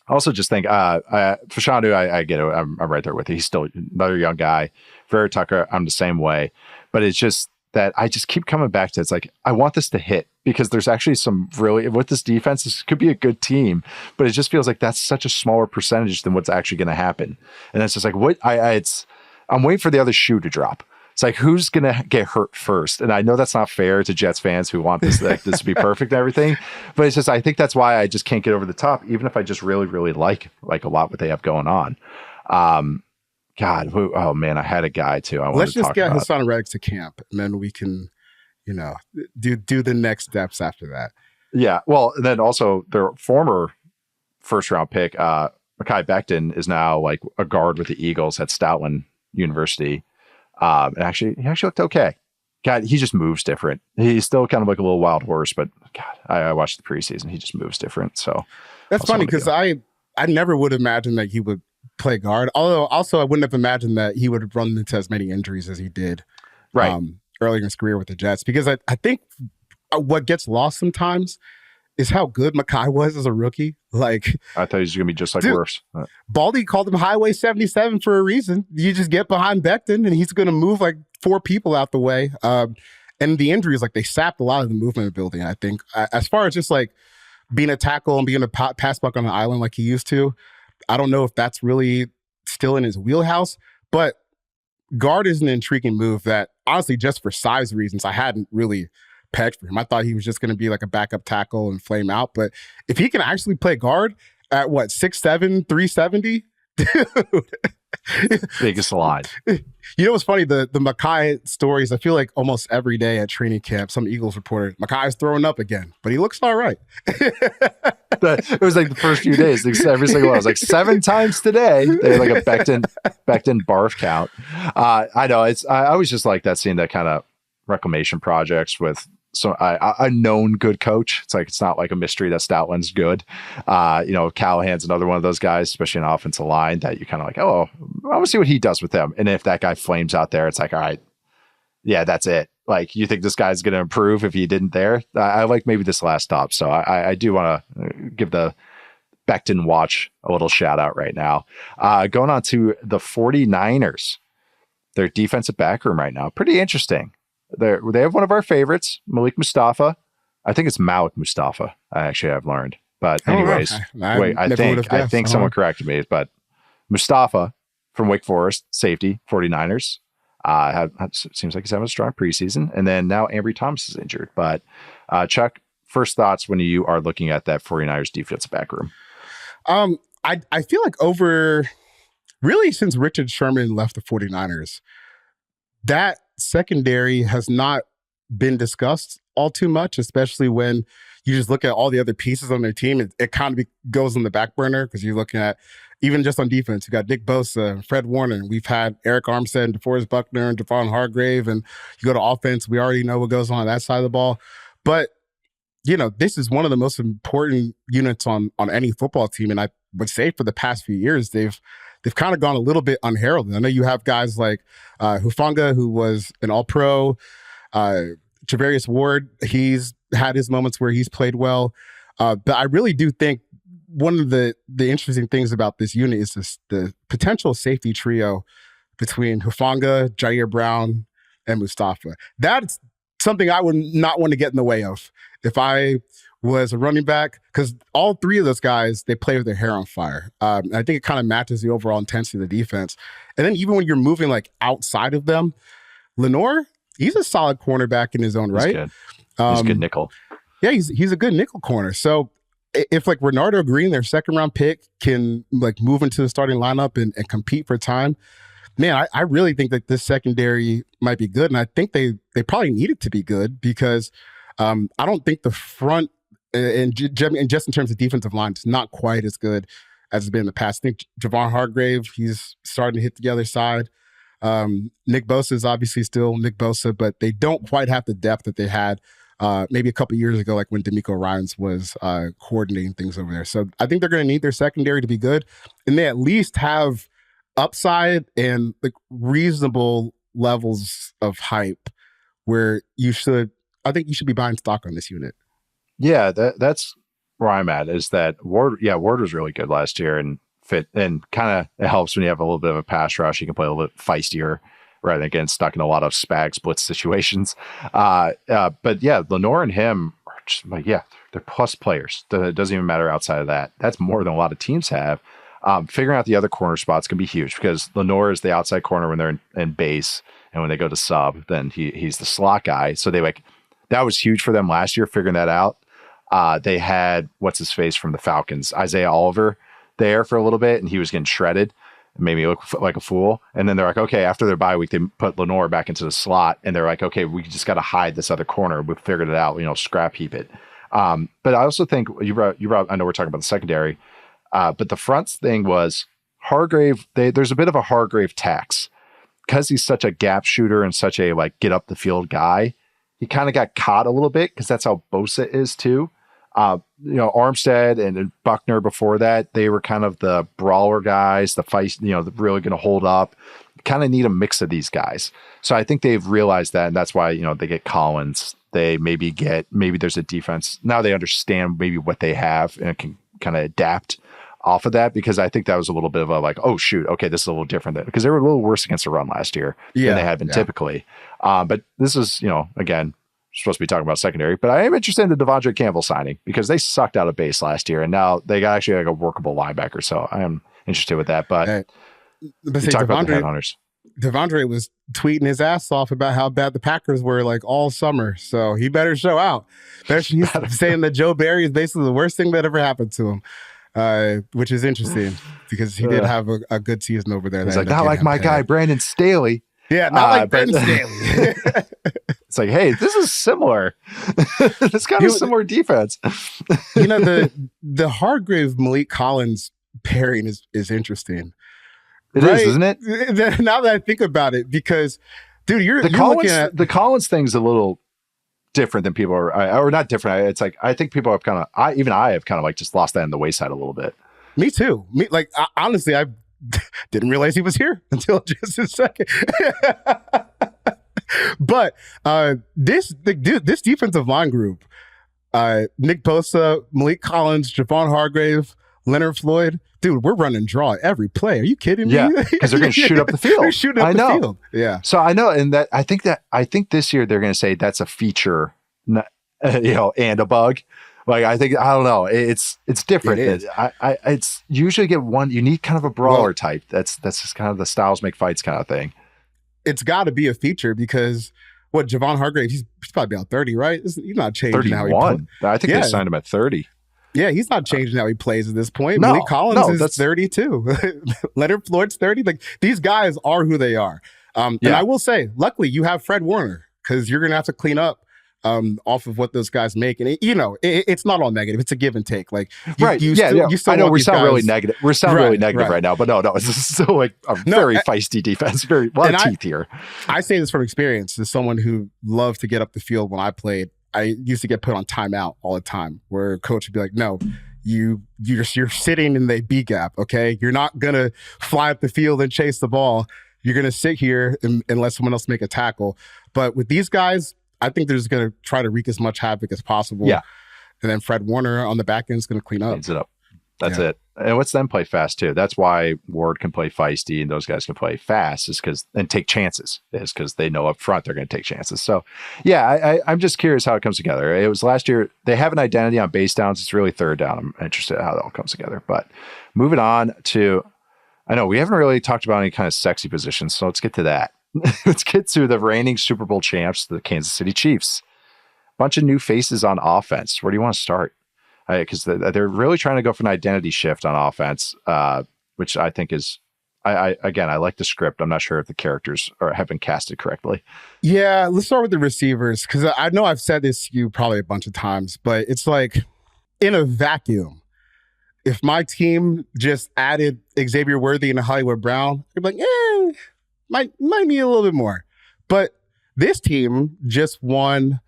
Speaker 1: I also just think Fashanu, I get it. I'm right there with you. He's still another young guy. Vera Tucker, I'm the same way. But it's just that I just keep coming back to it's like, I want this to hit because there's actually some really, with this defense, this could be a good team, but it just feels like that's such a smaller percentage than what's actually going to happen. And it's just like, I'm waiting for the other shoe to drop. It's like, who's going to get hurt first? And I know that's not fair to Jets fans who want this to be perfect and everything, but it's just, I think that's why I just can't get over the top, even if I just really, really like a lot what they have going on. Oh man, I had a guy too.
Speaker 2: Let's just get Hassan Reddick to camp, and then we can, do the next steps after that.
Speaker 1: Yeah, well, and then also their former first round pick, Mekhi Becton, is now like a guard with the Eagles at Stoutland University. And he actually looked okay. God, he just moves different. He's still kind of like a little wild horse, but God, I watched the preseason. He just moves different. So
Speaker 2: that's funny because I never would imagine that he would play guard. Although also I wouldn't have imagined that he would have run into as many injuries as he did earlier in his career with the Jets. Because I think what gets lost sometimes is how good Mekhi was as a rookie. Like, I
Speaker 1: thought he was going to be just like worse.
Speaker 2: Baldy called him Highway 77 for a reason. You just get behind Becton and he's going to move like 4 people out the way. And the injuries, like they sapped a lot of the movement ability. I think as far as just like being a tackle and being a pass buck on the island like he used to, I don't know if that's really still in his wheelhouse, but guard is an intriguing move that honestly, just for size reasons, I hadn't really pegged for him. I thought he was just going to be like a backup tackle and flame out. But if he can actually play guard at 6'7", 370, dude.
Speaker 1: Biggest line.
Speaker 2: You know what's funny? The Mekhi stories, I feel like almost every day at training camp, some Eagles reporter, Mekhi's throwing up again, but he looks all right.
Speaker 1: It was like the first few days, every single one. I was like 7 times today. They had like a Becton barf count. I know I always just like that, seeing that kind of reclamation projects with a known good coach. It's like, it's not like a mystery that Stoutland's good. Callahan's another one of those guys, especially in offensive line, that you kind of like, oh, I want to see what he does with them. And if that guy flames out there, it's like, all right, yeah, that's it. Like, you think this guy's going to improve if he didn't there? I like maybe this last stop. So I do want to give the Becton watch a little shout out right now. Going on to the 49ers, their defensive back room right now. Pretty interesting. They have one of our favorites, Malik Mustafa. I think it's Malik Mustafa. I've learned. But anyways, I think someone corrected me. But Mustafa from Wake Forest, safety, 49ers. Seems like he's having a strong preseason. And then now Ambry Thomas is injured. But Chuck, first thoughts when you are looking at that 49ers defensive back room?
Speaker 2: I feel like really since Richard Sherman left the 49ers, that secondary has not been discussed all too much, especially when you just look at all the other pieces on their team. It kind of goes on the back burner because you're looking at, even just on defense, you got Nick Bosa, Fred Warner. We've had Eric Armstead and DeForest Buckner and Devon Hargrave. And you go to offense, we already know what goes on that side of the ball. But, this is one of the most important units on any football team. And I would say for the past few years, they've kind of gone a little bit unheralded. I know you have guys like Hufanga, who was an All-Pro, Travarius Ward. He's had his moments where he's played well. But I really do think one of the interesting things about this unit is the potential safety trio between Hufanga, Jair Brown, and Mustafa. That's something I would not want to get in the way of if I was a running back, because all 3 of those guys, they play with their hair on fire. I think it kind of matches the overall intensity of the defense. And then even when you're moving like outside of them, Lenore, he's a solid cornerback in his own right.
Speaker 1: He's a good nickel.
Speaker 2: Yeah, he's a good nickel corner. So if like Renardo Green, their 2nd round pick, can like move into the starting lineup and compete for time, man, I really think that this secondary might be good. And I think they probably need it to be good because I don't think the front, and just in terms of defensive line, it's not quite as good as it's been in the past. I think Javon Hargrave, he's starting to hit the other side. Nick Bosa is obviously still Nick Bosa, but they don't quite have the depth that they had maybe a couple years ago, like when D'Amico Ryans was coordinating things over there. So I think they're going to need their secondary to be good, and they at least have upside and like reasonable levels of hype where I think you should be buying stock on this unit.
Speaker 1: Yeah, that's where I'm at, is that Ward was really good last year and fit, and kind of it helps when you have a little bit of a pass rush. You can play a little bit feistier rather than getting stuck in a lot of spag blitz situations. But yeah, Lenore and him are just like, yeah, they're plus players. It doesn't even matter outside of that. That's more than a lot of teams have. Figuring out the other corner spots can be huge because Lenore is the outside corner when they're in base, and when they go to sub, then he's the slot guy. So that was huge for them last year, figuring that out. They had what's his face from the Falcons, Isaiah Oliver, there for a little bit, and he was getting shredded. Made me look like a fool. And then they're like, okay, after their bye week, they put Lenore back into the slot, and they're like, okay, we just got to hide this other corner. We figured it out, scrap heap it. But I also think you brought, I know we're talking about the secondary, but the fronts thing was Hargrave. There's a bit of a Hargrave tax because he's such a gap shooter and such a get up the field guy. He kind of got caught a little bit because that's how Bosa is too. Armstead and Buckner before that, they were kind of the brawler guys, the fight, really going to hold up. Kind of need a mix of these guys. So I think they've realized that, and that's why, they get Collins. They maybe there's a defense. Now they understand maybe what they have and can kind of adapt off of that, because I think that was a little bit of a oh shoot, okay, this is a little different because they were a little worse against the run last year than they had been typically. But this is, again, supposed to be talking about secondary, but I am interested in the Devondre Campbell signing because they sucked out of base last year, and now they got actually a workable linebacker. So I am interested with that. But talk about the headhunters.
Speaker 2: Devondre was tweeting his ass off about how bad the Packers were all summer, so he better show out. He's saying that Joe Barry is basically the worst thing that ever happened to him, which is interesting because he did have a good season over there.
Speaker 1: He's not like my guy Brandon Staley.
Speaker 2: Yeah, not like Brandon Staley.
Speaker 1: It's hey, this is similar. It's kind of similar defense.
Speaker 2: The Hargrave Malik Collins pairing is interesting.
Speaker 1: It is, isn't it?
Speaker 2: Now that I think about it, because dude, you're looking at
Speaker 1: the Collins thing's a little different than people are, or not different. It's I think people have I have kind of just lost that in the wayside a little bit.
Speaker 2: Me too. Honestly, I didn't realize he was here until just a second. But this defensive line group, Nick Bosa, Malik Collins, Javon Hargrave, Leonard Floyd, dude, we're running draw every play. Are you kidding me?
Speaker 1: Yeah, because they're going to shoot up the field.
Speaker 2: They're shooting up the field. Yeah.
Speaker 1: So I know, and I think this year they're going to say that's a feature, and a bug. I don't know. It's different. It's usually get one. You need kind of a brawler type. That's just kind of the styles make fights kind of thing.
Speaker 2: It's got to be a feature because Javon Hargrave, he's probably about 30, right? He's not changing
Speaker 1: 31.
Speaker 2: how he plays.
Speaker 1: I think they signed him at 30.
Speaker 2: Yeah, he's not changing how he plays at this point. Malik Collins is 32. Leonard Floyd's 30. These guys are who they are. And I will say, luckily, you have Fred Warner because you're going to have to clean up off of what those guys make. And it's not all negative. It's a give and take.
Speaker 1: Right. You still I know we sound really negative. We're sounding really negative right now, but no, it's still a very feisty defense. A lot of teeth here.
Speaker 2: I say this from experience as someone who loved to get up the field when I played. I used to get put on timeout all the time where coach would be like, no, you're sitting in the B gap. Okay. You're not going to fly up the field and chase the ball. You're going to sit here and let someone else make a tackle. But with these guys, I think they're just going to try to wreak as much havoc as possible. Yeah. And then Fred Warner on the back end is going to clean up.
Speaker 1: Cleans it up. That's it. And what's them play fast too. That's why Ward can play feisty and those guys can play fast and take chances is because they know up front they're going to take chances. So I'm just curious how it comes together. It was last year. They have an identity on base downs. It's really third down. I'm interested in how that all comes together, but moving on to, I know we haven't really talked about any kind of sexy positions. So let's get to that. Let's get to the reigning Super Bowl champs, the Kansas City Chiefs. Bunch of new faces on offense. Where do you want to start? Because they're really trying to go for an identity shift on offense, which I think is, I like the script. I'm not sure if the characters have been casted correctly.
Speaker 2: Yeah, let's start with the receivers, because I know I've said this to you probably a bunch of times, but it's in a vacuum. If my team just added Xavier Worthy and Hollywood Brown, you'd be might need a little bit more. But this team just won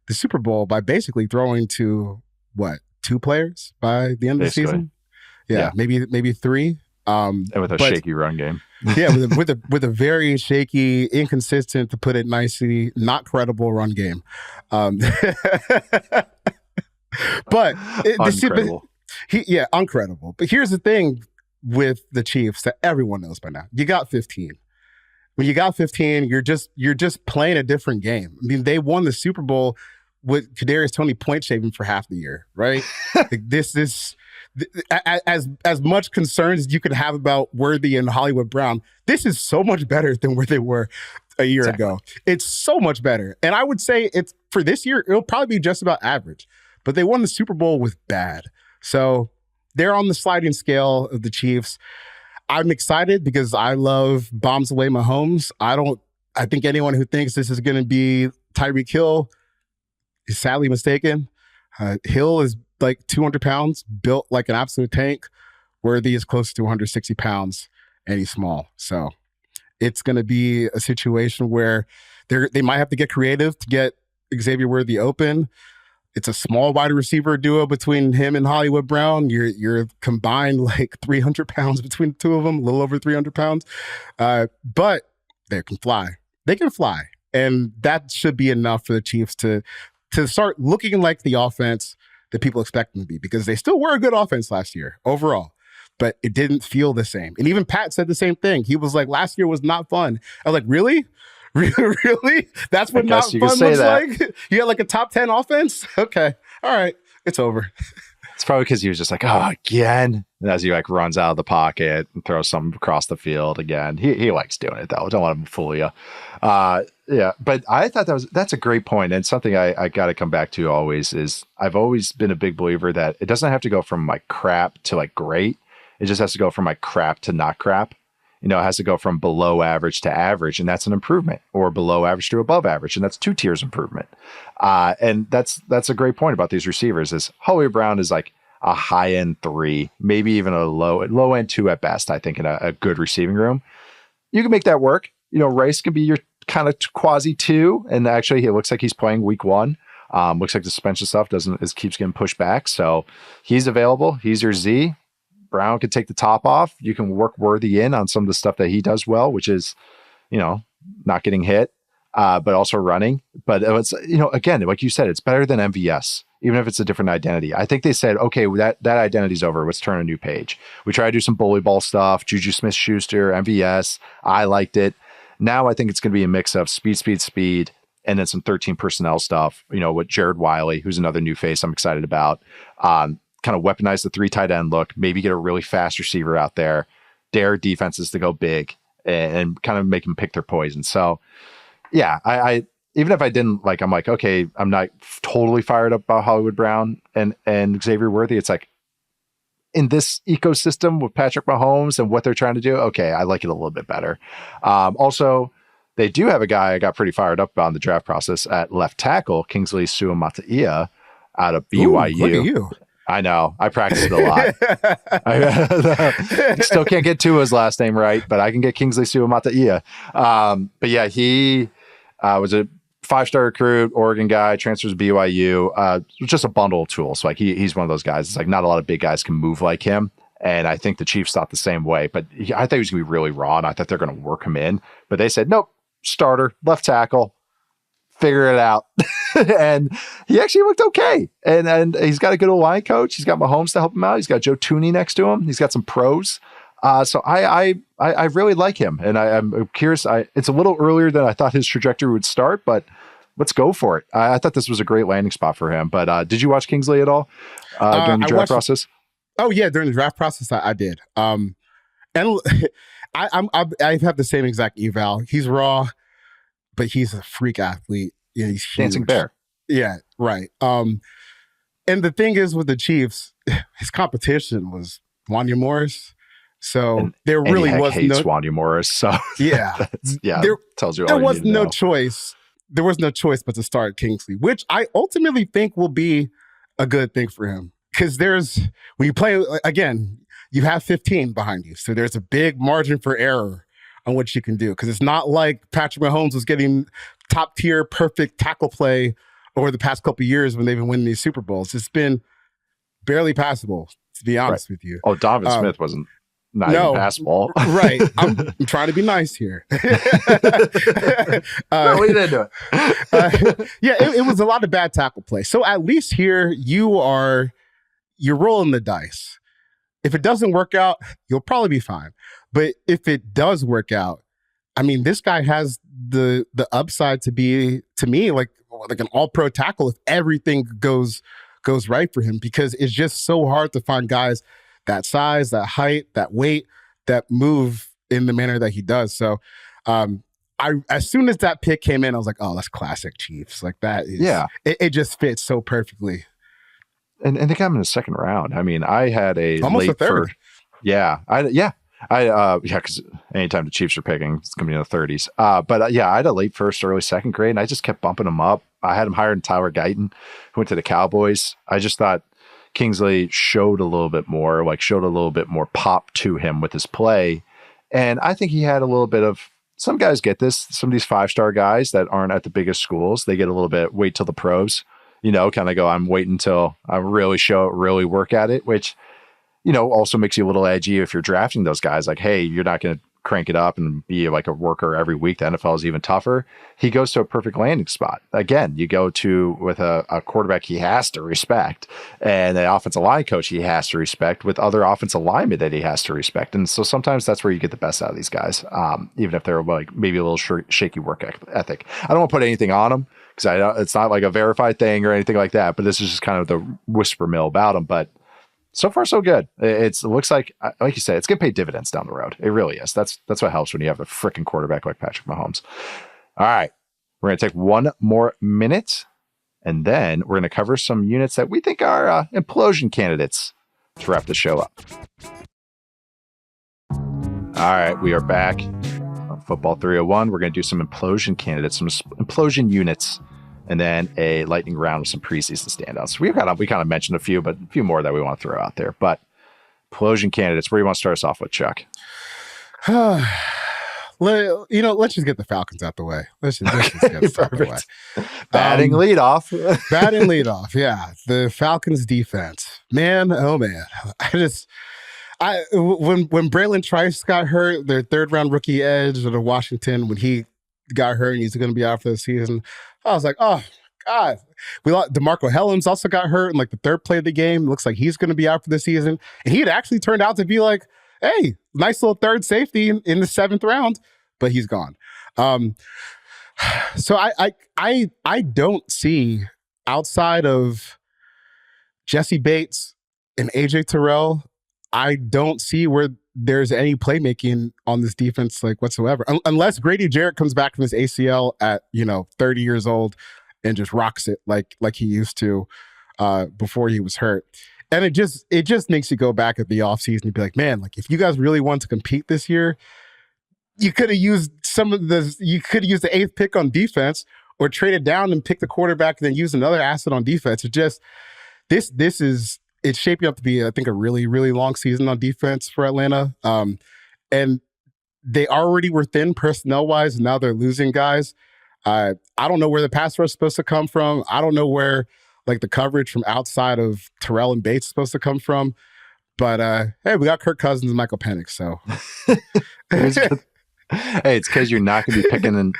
Speaker 2: the Super Bowl by basically throwing to 2 players by the end of the season. Yeah, maybe 3.
Speaker 1: And with a shaky run game.
Speaker 2: Yeah, with a very shaky, inconsistent, to put it nicely, not credible run game. But
Speaker 1: Uncredible.
Speaker 2: Uncredible. But here's the thing with the Chiefs that everyone knows by now. You got 15. When you got 15, you're just playing a different game. I mean, they won the Super Bowl with Kadarius Toney point shaving for half the year, right? Like, this is as much concerns as you could have about Worthy and Hollywood Brown. This is so much better than where they were a year ago. It's so much better. And I would say it's for this year, it'll probably be just about average. But they won the Super Bowl with bad. So they're on the sliding scale of the Chiefs. I'm excited because I love bombs away Mahomes. I think anyone who thinks this is going to be Tyreek Hill is sadly mistaken. Hill is like 200 pounds, built like an absolute tank. Worthy is close to 160 pounds, and he's small. So it's going to be a situation where they might have to get creative to get Xavier Worthy open. It's a small wide receiver duo between him and Hollywood Brown. You're combined like 300 pounds between the two of them, a little over 300 pounds. But they can fly. They can fly. And that should be enough for the Chiefs to start looking like the offense that people expect them to be, because they still were a good offense last year overall, but it didn't feel the same. And even Pat said the same thing. He was like, last year was not fun. I was like, really? Really? That's what not fun looks like? You had like a top 10 offense? Okay. All right. It's over.
Speaker 1: It's probably because he was just like, oh, again. And as he like runs out of the pocket and throws something across the field again. He likes doing it though. Don't let him fool you. Yeah. But I thought that's a great point. And something I got to come back to always is I've always been a big believer that it doesn't have to go from like crap to like great. It just has to go from like crap to not crap. It has to go from below average to average, and that's an improvement, or below average to above average, and that's 2 tiers improvement. And that's a great point about these receivers is Hollywood Brown is like a high end 3, maybe even a low end 2 at best, I think, in a good receiving room. You can make that work. Rice can be your kind of quasi 2, and actually it looks like he's playing week 1. Looks like the suspension stuff keeps getting pushed back. So he's available. He's your Z. Brown could take the top off. You can work Worthy in on some of the stuff that he does well, which is, not getting hit, but also running. But it's, again, like you said, it's better than MVS, even if it's a different identity. I think they said, okay, that identity's over. Let's turn a new page. We try to do some bully ball stuff, Juju Smith-Schuster, MVS. I liked it. Now I think it's going to be a mix of speed, and then some 13 personnel stuff, with Jared Wiley, who's another new face I'm excited about. Kind of weaponize the 3 tight end look, maybe get a really fast receiver out there, dare defenses to go big and kind of make them pick their poison. So yeah, I even if I didn't like, I'm like, okay, I'm not totally fired up about Hollywood Brown and Xavier Worthy. It's like in this ecosystem with Patrick Mahomes and what they're trying to do. Okay. I like it a little bit better. Also, they do have a guy I got pretty fired up about in the draft process at left tackle, Kingsley Suamataia out of BYU.
Speaker 2: Ooh, look at you.
Speaker 1: I know. I practiced a lot. I still can't get Tua's last name right, but I can get Kingsley Suamataia. But yeah, he was a 5-star recruit, Oregon guy, transfers to BYU. Just a bundle of tools. So like he's one of those guys. It's like not a lot of big guys can move like him. And I think the Chiefs thought the same way. But I thought he was going to be really raw, and I thought they're going to work him in. But they said, nope, starter, left tackle. Figure it out. And he actually looked okay. And he's got a good line coach. He's got Mahomes to help him out. He's got Joe Tooney next to him. He's got some pros. So I really like him. And I'm curious. It's a little earlier than I thought his trajectory would start, but let's go for it. I thought this was a great landing spot for him. But did you watch Kingsley at all during the draft process?
Speaker 2: Oh yeah, during the draft process, I did. And I have the same exact eval. He's raw, but he's a freak athlete. Yeah, he's huge.
Speaker 1: Dancing bear.
Speaker 2: Yeah, right. And the thing is with the Chiefs, his competition was Wanya Morris. So there really was
Speaker 1: no Wanya Morris. So
Speaker 2: yeah,
Speaker 1: tells you all
Speaker 2: there
Speaker 1: you
Speaker 2: was
Speaker 1: need to
Speaker 2: no
Speaker 1: know.
Speaker 2: choice. There was no choice but to start Kingsley, which I ultimately think will be a good thing for him. Because when you play again, you have 15 behind you, so there's a big margin for error on what you can do. Because it's not like Patrick Mahomes was getting top tier perfect tackle play over the past couple of years when they've been winning these Super Bowls. It's been barely passable, to be honest with you.
Speaker 1: Oh, Donovan Smith wasn't not even passable.
Speaker 2: Right. I'm trying to be nice here.
Speaker 1: No, we didn't do it.
Speaker 2: It was a lot of bad tackle play. So at least here you're rolling the dice. If it doesn't work out, you'll probably be fine. But if it does work out, I mean, this guy has the upside to be, to me, like an all-pro tackle if everything goes right for him, because it's just so hard to find guys that size, that height, that weight, that move in the manner that he does. So as soon as that pick came in, I was like, oh, that's classic Chiefs. Like that is, it just fits so perfectly.
Speaker 1: And they got him in the second round. I mean, I had
Speaker 2: almost a third.
Speaker 1: Because anytime the Chiefs are picking, it's going to be in the 30s. But I had a late first, early second grade, and I just kept bumping him up. I had him higher than Tyler Guyton, who went to the Cowboys. I just thought Kingsley showed a little bit more pop to him with his play. And I think he had a little bit of, some guys get this, some of these 5-star guys that aren't at the biggest schools, they get a little bit, wait till the pros, kind of go, I'm waiting until I really work at it, which, also makes you a little edgy if you're drafting those guys. Like, hey, you're not going to crank it up and be like a worker every week. The NFL is even tougher. He goes to a perfect landing spot. Again, you go to with a quarterback he has to respect, and an offensive line coach he has to respect, with other offensive linemen that he has to respect. And so sometimes that's where you get the best out of these guys, even if they're like maybe a little shaky work ethic. I don't want to put anything on them because it's not like a verified thing or anything like that, but this is just kind of the whisper mill about them. But so far, so good. It looks like you said, it's going to pay dividends down the road. It really is. That's what helps when you have a freaking quarterback like Patrick Mahomes. All right. We're going to take one more minute, and then we're going to cover some units that we think are implosion candidates to wrap the show up. All right. We are back on Football 301. We're going to do some implosion candidates, some implosion units, and then a lightning round with some preseason standouts. We kind of mentioned a few, but a few more that we want to throw out there. But implosion candidates, where do you want to start us off with, Chuck?
Speaker 2: Let's just get the Falcons out the way. Let's just get this out the way.
Speaker 1: Batting leadoff.
Speaker 2: Batting leadoff, yeah. The Falcons defense. Man, oh man. When Braylon Trice got hurt, their third-round rookie edge out of Washington, when he got hurt and he's going to be out for the season, I was like, oh, God. DeMarco Hellams also got hurt in like the third play of the game. Looks like he's going to be out for the season. And he had actually turned out to be like, hey, nice little third safety in the 7th round, but he's gone. So I don't see, outside of Jesse Bates and AJ Terrell, I don't see where there's any playmaking on this defense like whatsoever, unless Grady Jarrett comes back from his ACL at 30 years old and just rocks it like he used to before he was hurt. And it just makes you go back at the offseason and be like, man, like if you guys really want to compete this year, you could have used the 8th pick on defense, or trade it down and pick the quarterback and then use another asset on defense. It just it's shaping up to be, I think, a really, really long season on defense for Atlanta. And they already were thin personnel-wise, and now they're losing guys. I don't know where the pass rush is supposed to come from. I don't know where like the coverage from outside of Terrell and Bates is supposed to come from. But hey, we got Kirk Cousins and Michael Penix, so.
Speaker 1: Hey, it's because you're not going to be picking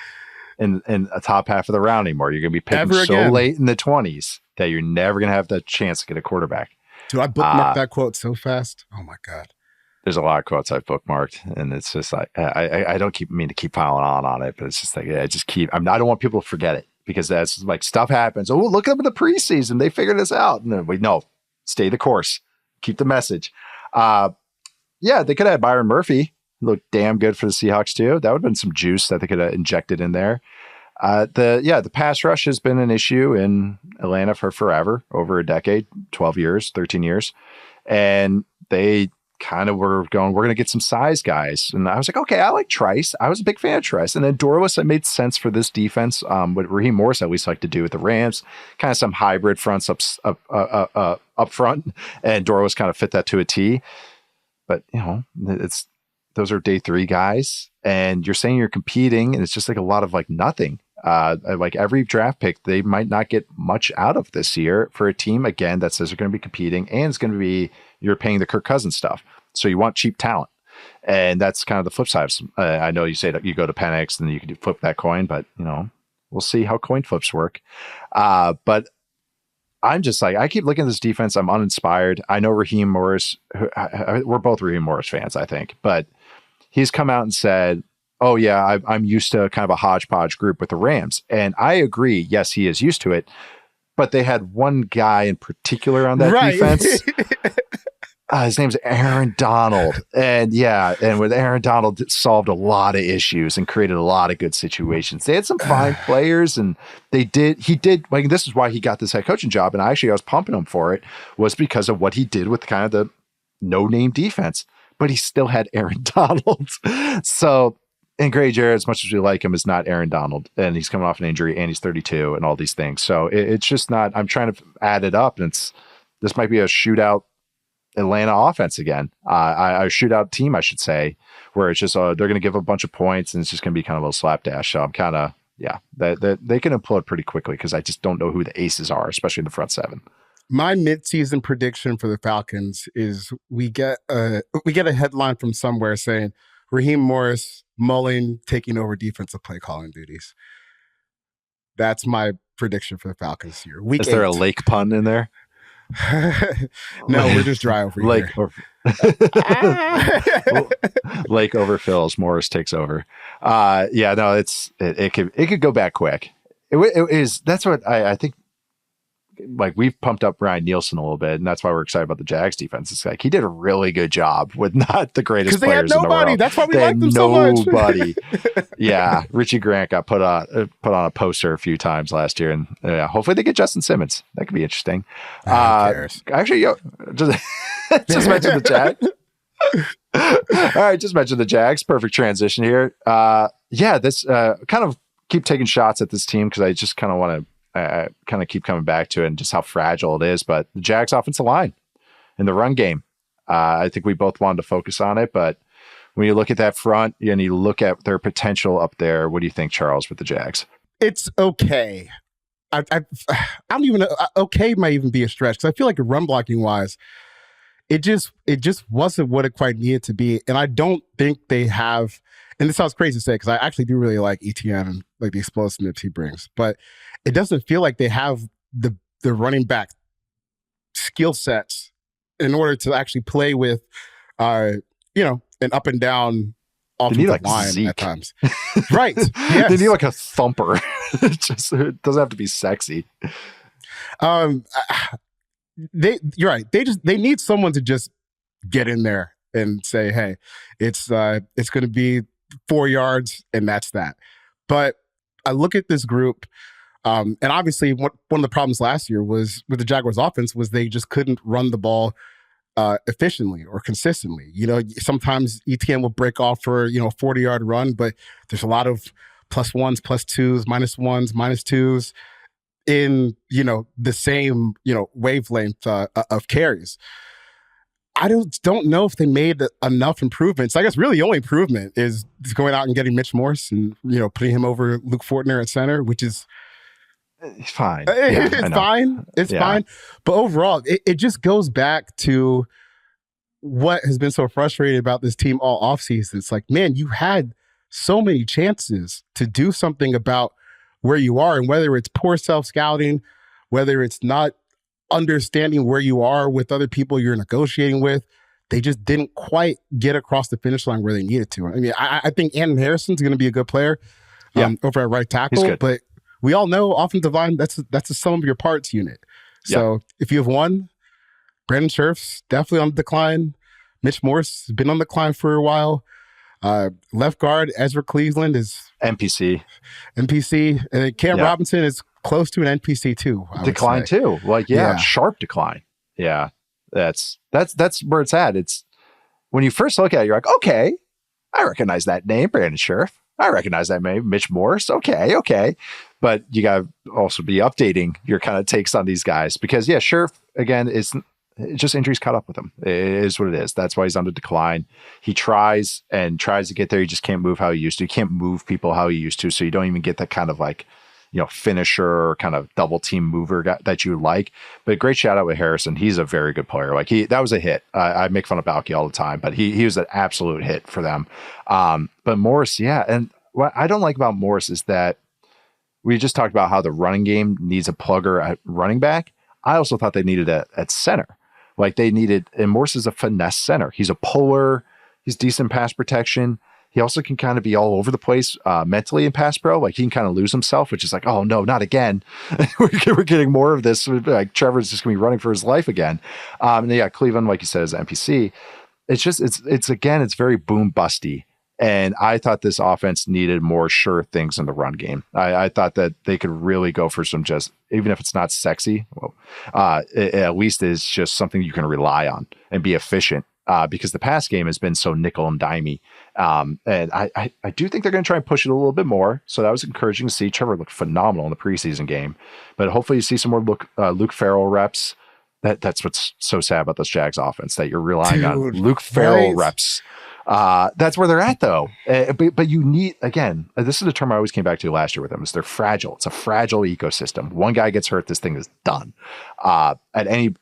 Speaker 1: in a top half of the round anymore. You're going to be picking so late in the 20s that you're never going to have the chance to get a quarterback.
Speaker 2: Dude, I bookmarked that quote so fast. Oh my God.
Speaker 1: There's a lot of quotes I've bookmarked, and it's just like, I don't mean to keep piling on it, but it's just like, I don't want people to forget it, because that's like stuff happens. Oh, look up in the preseason. They figured this out. And then stay the course, keep the message. They could have Byron Murphy. Looked damn good for the Seahawks too. That would have been some juice that they could have injected in there. The pass rush has been an issue in Atlanta for forever, over a decade, 12 years, 13 years. And they kind of were going, we're going to get some size guys. And I was like, okay, I like Trice. I was a big fan of Trice. And then Dorless, it made sense for this defense. What Raheem Morris at least liked to do with the Rams, kind of some hybrid fronts up front. And Dorless kind of fit that to a T. But, those are day 3 guys, and you're saying you're competing, and it's just like a lot of like nothing. Like every draft pick, they might not get much out of this year for a team, again, that says they're going to be competing, and it's going to be, you're paying the Kirk Cousins stuff. So you want cheap talent. And that's kind of the flip side of I know you say that you go to Penix and you can flip that coin, but we'll see how coin flips work. But I'm just like, I keep looking at this defense. I'm uninspired. I know Raheem Morris, we're both Raheem Morris fans, I think, but he's come out and said, oh yeah, I'm used to kind of a hodgepodge group with the Rams. And I agree. Yes, he is used to it, but they had one guy in particular on that defense. His name's Aaron Donald. And with Aaron Donald, it solved a lot of issues and created a lot of good situations. They had some fine players, and he did, like, this is why he got this head coaching job. And I was pumping him for it, was because of what he did with kind of the no-name defense, but he still had Aaron Donald. So, and Gray Jarrett, as much as we like him, is not Aaron Donald, and he's coming off an injury, and he's 32 and all these things. So it's just not, I'm trying to add it up, and this might be a shootout Atlanta offense again, a shootout team, I should say, where it's just they're going to give a bunch of points and it's just going to be kind of a little slapdash. So I'm kind of they can implode pretty quickly because I just don't know who the aces are, especially in the front seven.
Speaker 2: My midseason prediction for the Falcons is we get a headline from somewhere saying Raheem Morris mulling taking over defensive play calling duties. That's my prediction for the Falcons here.
Speaker 1: Is there a lake pun in there?
Speaker 2: No, we're just dry over
Speaker 1: Lake
Speaker 2: here.
Speaker 1: Lake overfills, Morris takes over. It could go back quick. It is. That's what I think. Like, we've pumped up Ryan Nielsen a little bit, and that's why we're excited about the Jags defense. It's like he did a really good job with not the greatest players in the world.
Speaker 2: That's why we like them so much.
Speaker 1: Nobody. Yeah, Richie Grant got put on a poster a few times last year, and hopefully they get Justin Simmons. That could be interesting. Actually, just mention the Jags. All right, just mention the Jags. Perfect transition here. This kind of keep taking shots at this team because I just kind of want to. Kind of keep coming back to it and just how fragile it is. But the Jags offensive line in the run game, I think we both wanted to focus on it. But when you look at that front and you look at their potential up there, what do you think, Charles, with the Jags?
Speaker 2: It's okay. I don't even know. Okay might even be a stretch because I feel like run blocking wise, it just wasn't what it quite needed to be. And I don't think they have, and this sounds crazy to say because I actually do really like ETN and like the explosiveness he brings, but it doesn't feel like they have the running back skill sets in order to actually play with, an up and down offensive line Zeke at times. Right. Yes.
Speaker 1: They need like a thumper. It doesn't have to be sexy.
Speaker 2: You're right. They need someone to just get in there and say, hey, it's going to be 4 yards and that's that. But I look at this group. And obviously, one of the problems last year was with the Jaguars' offense was they just couldn't run the ball efficiently or consistently. Sometimes ETN will break off for a 40-yard run, but there's a lot of +1s, +2s, -1s, -2s in the same wavelength of carries. I don't know if they made enough improvements. I guess really the only improvement is going out and getting Mitch Morse and putting him over Luke Fortner at center, which is.
Speaker 1: It's fine.
Speaker 2: It's fine. It's fine. But overall, it just goes back to what has been so frustrating about this team all offseason. It's like, man, you had so many chances to do something about where you are, and whether it's poor self-scouting, whether it's not understanding where you are with other people you're negotiating with, they just didn't quite get across the finish line where they needed to. I mean, I think Anton Harrison's going to be a good player over at right tackle, but we all know offensive line, that's a sum of your parts unit. So if you have one, Brandon Scherf's definitely on the decline. Mitch Morse has been on the decline for a while. Left guard, Ezra Cleveland is
Speaker 1: NPC.
Speaker 2: And Cam Robinson is close to an NPC too.
Speaker 1: Decline too. Sharp decline. Yeah. That's where it's at. It's when you first look at it, you're like, okay, I recognize that name, Brandon Scherf. I recognize that name, Mitch Morse. Okay. But you got to also be updating your kind of takes on these guys because, Scherf, again, it's just injuries caught up with him. It is what it is. That's why he's on the decline. He tries to get there. He just can't move how he used to. He can't move people how he used to. So you don't even get that kind of like finisher, kind of double team mover guy that you like. But great shout out with Harrison. He's a very good player. Like that was a hit. I make fun of Balky all the time, but he was an absolute hit for them. But Morris, yeah. And what I don't like about Morris is that we just talked about how the running game needs a plugger at running back. I also thought they needed it at center. Like they needed, and Morris is a finesse center. He's a puller. He's decent pass protection. He also can kind of be all over the place mentally in pass pro. Like he can kind of lose himself, which is like, oh no, not again. We're getting more of this. Like Trevor's just gonna be running for his life again. And yeah, Cleveland, like you said, is NPC. It's just, it's very boom busty. And I thought this offense needed more sure things in the run game. I thought that they could really go for some just, even if it's not sexy, it at least is just something you can rely on and be efficient. Because the pass game has been so nickel and dimey. And I do think they're going to try and push it a little bit more. So that was encouraging to see. Trevor looked phenomenal in the preseason game. But hopefully you see some more Luke Farrell reps. That's what's so sad about this Jags offense, that you're relying on Luke Farrell reps. That's where they're at, though. But you need, again, this is a term I always came back to last year with them, is they're fragile. It's a fragile ecosystem. One guy gets hurt, this thing is done. But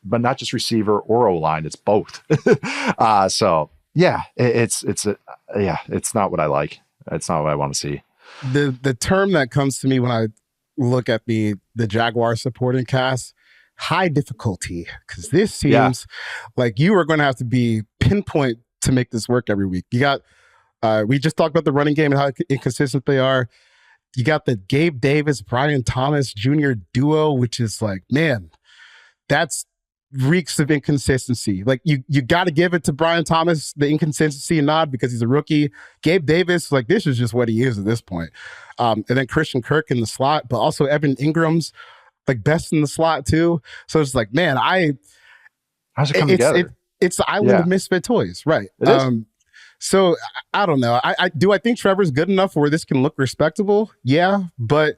Speaker 1: not just receiver or O-line, it's both. So yeah, it's not what I like. It's not what I want to see.
Speaker 2: The term that comes to me when I look at the Jaguar supporting cast, high difficulty, because this seems like you are going to have to be pinpoint to make this work every week. You got, we just talked about the running game and how inconsistent they are. You got the Gabe Davis, Brian Thomas Jr. duo, which is like, man, that's reeks of inconsistency. Like you got to give it to Brian Thomas, the inconsistency and nod, because he's a rookie. Gabe Davis, like this is just what he is at this point. And then Christian Kirk in the slot, but also Evan Ingram's like best in the slot too. So it's like, man,
Speaker 1: how's it come together?
Speaker 2: It's the island of misfit toys, right? So I don't know. I think Trevor's good enough where this can look respectable. Yeah, but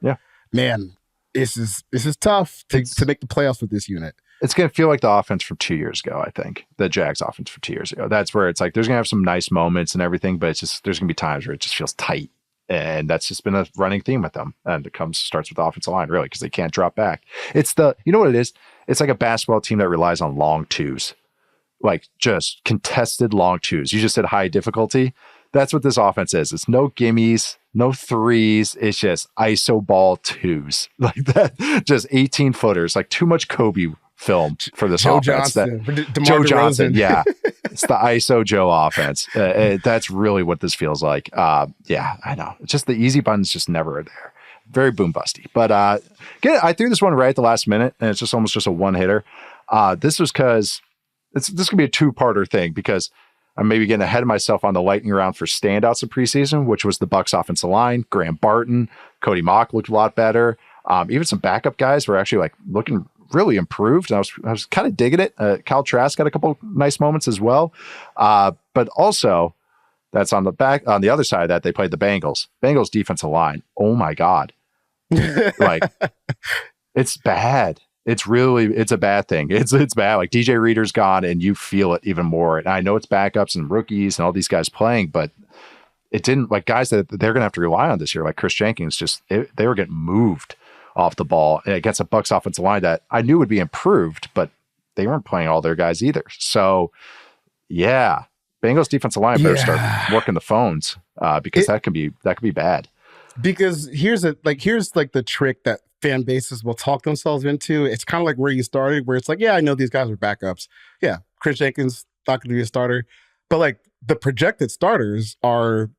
Speaker 2: man, this is tough to make the playoffs with this unit.
Speaker 1: It's going to feel like the offense from 2 years ago, I think. The Jags offense from 2 years ago. That's where it's like there's going to have some nice moments and everything, but it's just there's going to be times where it just feels tight. And that's just been a running theme with them. And it starts with the offensive line, really, because they can't drop back. You know what it is? It's like a basketball team that relies on long twos. Like just contested long twos. You just said high difficulty. That's what this offense is. It's no gimmies, no threes. It's just ISO ball twos like that. Just 18 footers, like too much Kobe film for this offense. Joe Johnson. Yeah. It's the ISO Joe offense. That's really what this feels like. Yeah, I know. It's just the easy buttons just never are there. Very boom busty. But again, I threw this one right at the last minute and it's just almost just a one hitter. This was because this could be a two-parter thing because I'm maybe getting ahead of myself on the lightning round for standouts of preseason, which was the Bucs offensive line. Graham Barton, Cody Mock looked a lot better. Even some backup guys were actually like looking really improved. And I was kind of digging it. Kyle Trask got a couple nice moments as well. But also that's on the other side of that, they played the Bengals. Bengals defensive line. Oh my God. Like it's bad. It's a bad thing. It's bad. Like DJ Reader's gone and you feel it even more. And I know it's backups and rookies and all these guys playing, but it didn't, like guys that they're going to have to rely on this year, like Chris Jenkins, they were getting moved off the ball against a Bucs offensive line that I knew would be improved, but they weren't playing all their guys either. So yeah, Bengals defensive line better start working the phones because that could be bad.
Speaker 2: Because here's the trick that fan bases will talk themselves into. It's kind of like where you started, where it's like, yeah, I know these guys are backups. Yeah, Chris Jenkins not going to be a starter, but like the projected starters are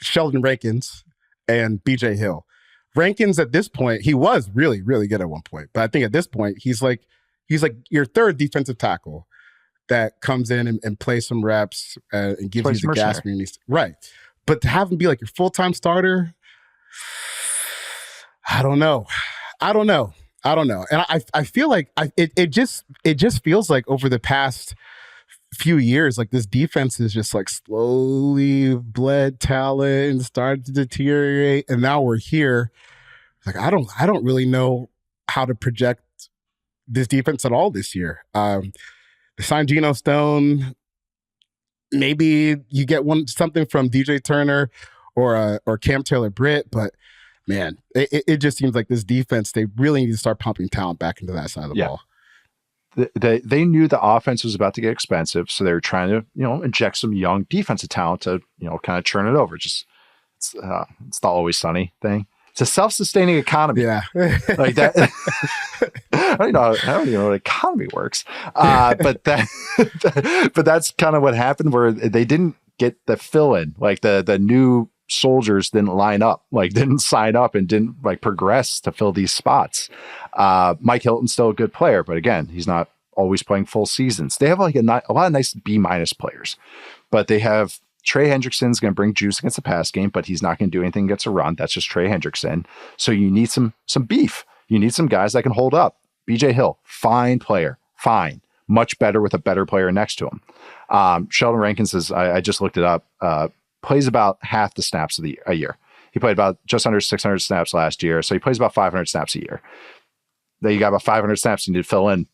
Speaker 2: Sheldon Rankins and BJ Hill. Rankins at this point, he was really, really good at one point, but I think at this point he's like your third defensive tackle that comes in and plays some reps and gives you the gas when you need to. Right, but to have him be like your full-time starter, I don't know. And I feel like it just feels like over the past few years, like this defense is just like slowly bled talent and started to deteriorate. And now we're here. Like, I don't really know how to project this defense at all this year. They signed Geno Stone. Maybe you get something from DJ Turner or Cam Taylor-Britt, but man, it just seems like this defense, they really need to start pumping talent back into that side of the ball.
Speaker 1: They knew the offense was about to get expensive, so they were trying to, inject some young defensive talent to, kind of churn it over. Just it's the always sunny thing. It's a self-sustaining economy.
Speaker 2: Yeah,
Speaker 1: like that. I don't even know how the economy works. But that's kind of what happened, where they didn't get the fill in. Like the new soldiers didn't line up, like didn't sign up and didn't like progress to fill these spots. Mike Hilton's still a good player, but again, he's not always playing full seasons. They have like a lot of nice B- players, but they have Trey Hendrickson's going to bring juice against the pass game, but he's not going to do anything against a run. That's just Trey Hendrickson. So you need some beef. You need some guys that can hold up. BJ Hill, fine player, fine. Much better with a better player next to him. Sheldon Rankins is, I just looked it up, plays about half the snaps of a year. He played about just under 600 snaps last year, so he plays about 500 snaps a year. Then you got about 500 snaps you need to fill in.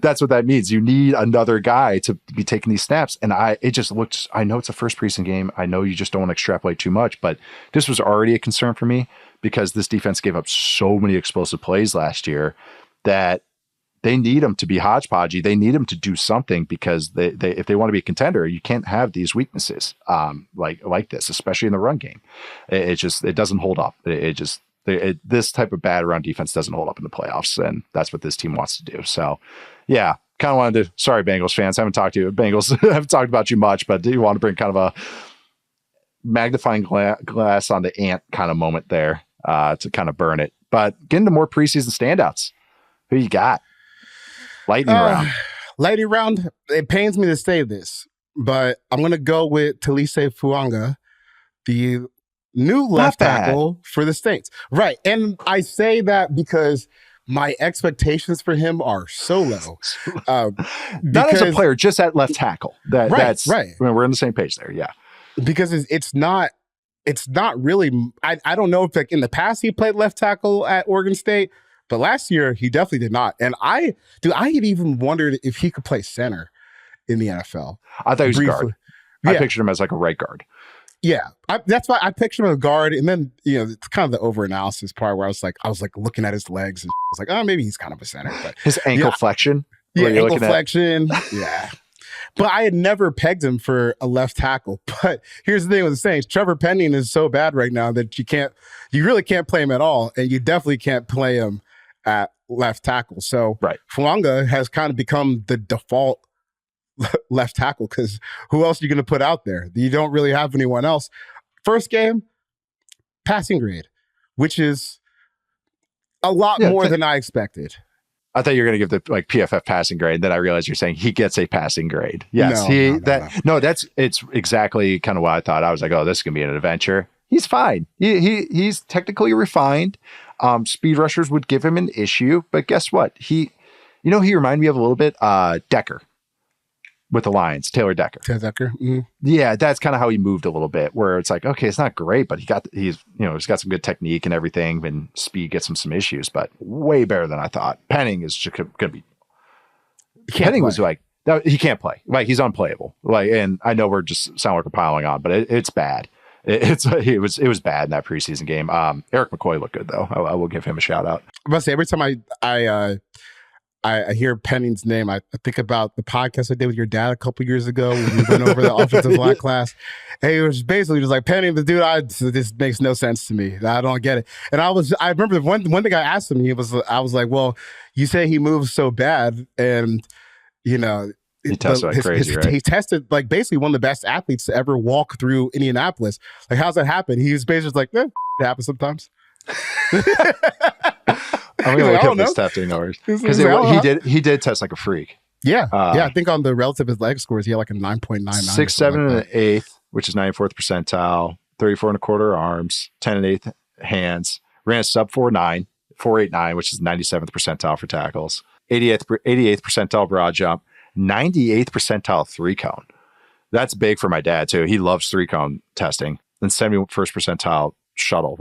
Speaker 1: That's what that means. You need another guy to be taking these snaps. And it just looks, I know it's a first preseason game. I know you just don't want to extrapolate too much, but this was already a concern for me because this defense gave up so many explosive plays last year that they need them to be hodgepodgey. They need them to do something because they if they want to be a contender, you can't have these weaknesses like this, especially in the run game. It doesn't hold up. This type of bad run defense doesn't hold up in the playoffs, and that's what this team wants to do. So, yeah, kind of wanted to. Sorry, Bengals fans, I haven't talked to you. Bengals, I haven't talked about you much, but do you want to bring kind of a magnifying glass on the ant kind of moment there to kind of burn it? But get into more preseason standouts. Who you got? Lightning round.
Speaker 2: Lightning round. It pains me to say this, but I'm going to go with Talise Fuanga, the new left tackle for the Saints. Right. And I say that because my expectations for him are so low.
Speaker 1: Not as a player, just at left tackle. That's
Speaker 2: right.
Speaker 1: I mean, we're on the same page there. Yeah.
Speaker 2: Because it's not really, I don't know if like in the past he played left tackle at Oregon State, but last year he definitely did not. And I had even wondered if he could play center in the NFL.
Speaker 1: I thought he was a guard. Yeah. I pictured him as like a right guard.
Speaker 2: Yeah, that's why I pictured him as a guard, and then it's kind of the over-analysis part where I was like looking at his legs, and I was like, oh, maybe he's kind of a center. But
Speaker 1: his ankle flexion,
Speaker 2: ankle flexion, yeah. But I had never pegged him for a left tackle. But here's the thing with the Saints: Trevor Penning is so bad right now that you really can't play him at all, and you definitely can't play him at left tackle. So Fuanga has kind of become the default left tackle because who else are you going to put out there? You don't really have anyone else. First game, passing grade, which is a lot more than I expected.
Speaker 1: I thought you were going to give the PFF passing grade. Then I realized you're saying he gets a passing grade. Yes, it's exactly kind of what I thought. I was like, oh, this is going to be an adventure. He's fine. He's technically refined. Speed rushers would give him an issue, but guess what? He reminded me of a little bit Decker. With the Lions, Taylor Decker.
Speaker 2: Mm-hmm.
Speaker 1: Yeah, that's kind of how he moved a little bit, where it's like, okay, it's not great, but he's got some good technique and everything, and speed gets him some issues, but way better than I thought. Penning is just going to be. Penning was like, no, he can't play. Like, he's unplayable. Like, and I know we're just sound like we're piling on, but it's bad. It was bad in that preseason game. Eric McCoy looked good though. I will give him a shout out.
Speaker 2: I'm about to say, every time I hear Penning's name, I think about the podcast I did with your dad a couple years ago when we went over the offensive line class. And he was basically just like, Penning, the dude, this makes no sense to me. I don't get it. And I remember one thing I asked him, I was like, well, you say he moves so bad, and
Speaker 1: he tested like crazy, right?
Speaker 2: He tested like basically one of the best athletes to ever walk through Indianapolis. Like, how's that happen? He was basically like, it happens sometimes.
Speaker 1: I'm gonna look up his testing numbers because he did test like a freak.
Speaker 2: Yeah, I think on the relative his leg scores, he had like a 9.99.
Speaker 1: 6'7" and an eighth, which is 94th percentile. 34 and a quarter arms, 10 and eighth hands. Ran a sub 4.89, which is 97th percentile for tackles. 88th percentile broad jump. 98th percentile 3-cone. That's big for my dad too. He loves 3-cone testing. And 71st percentile shuttle.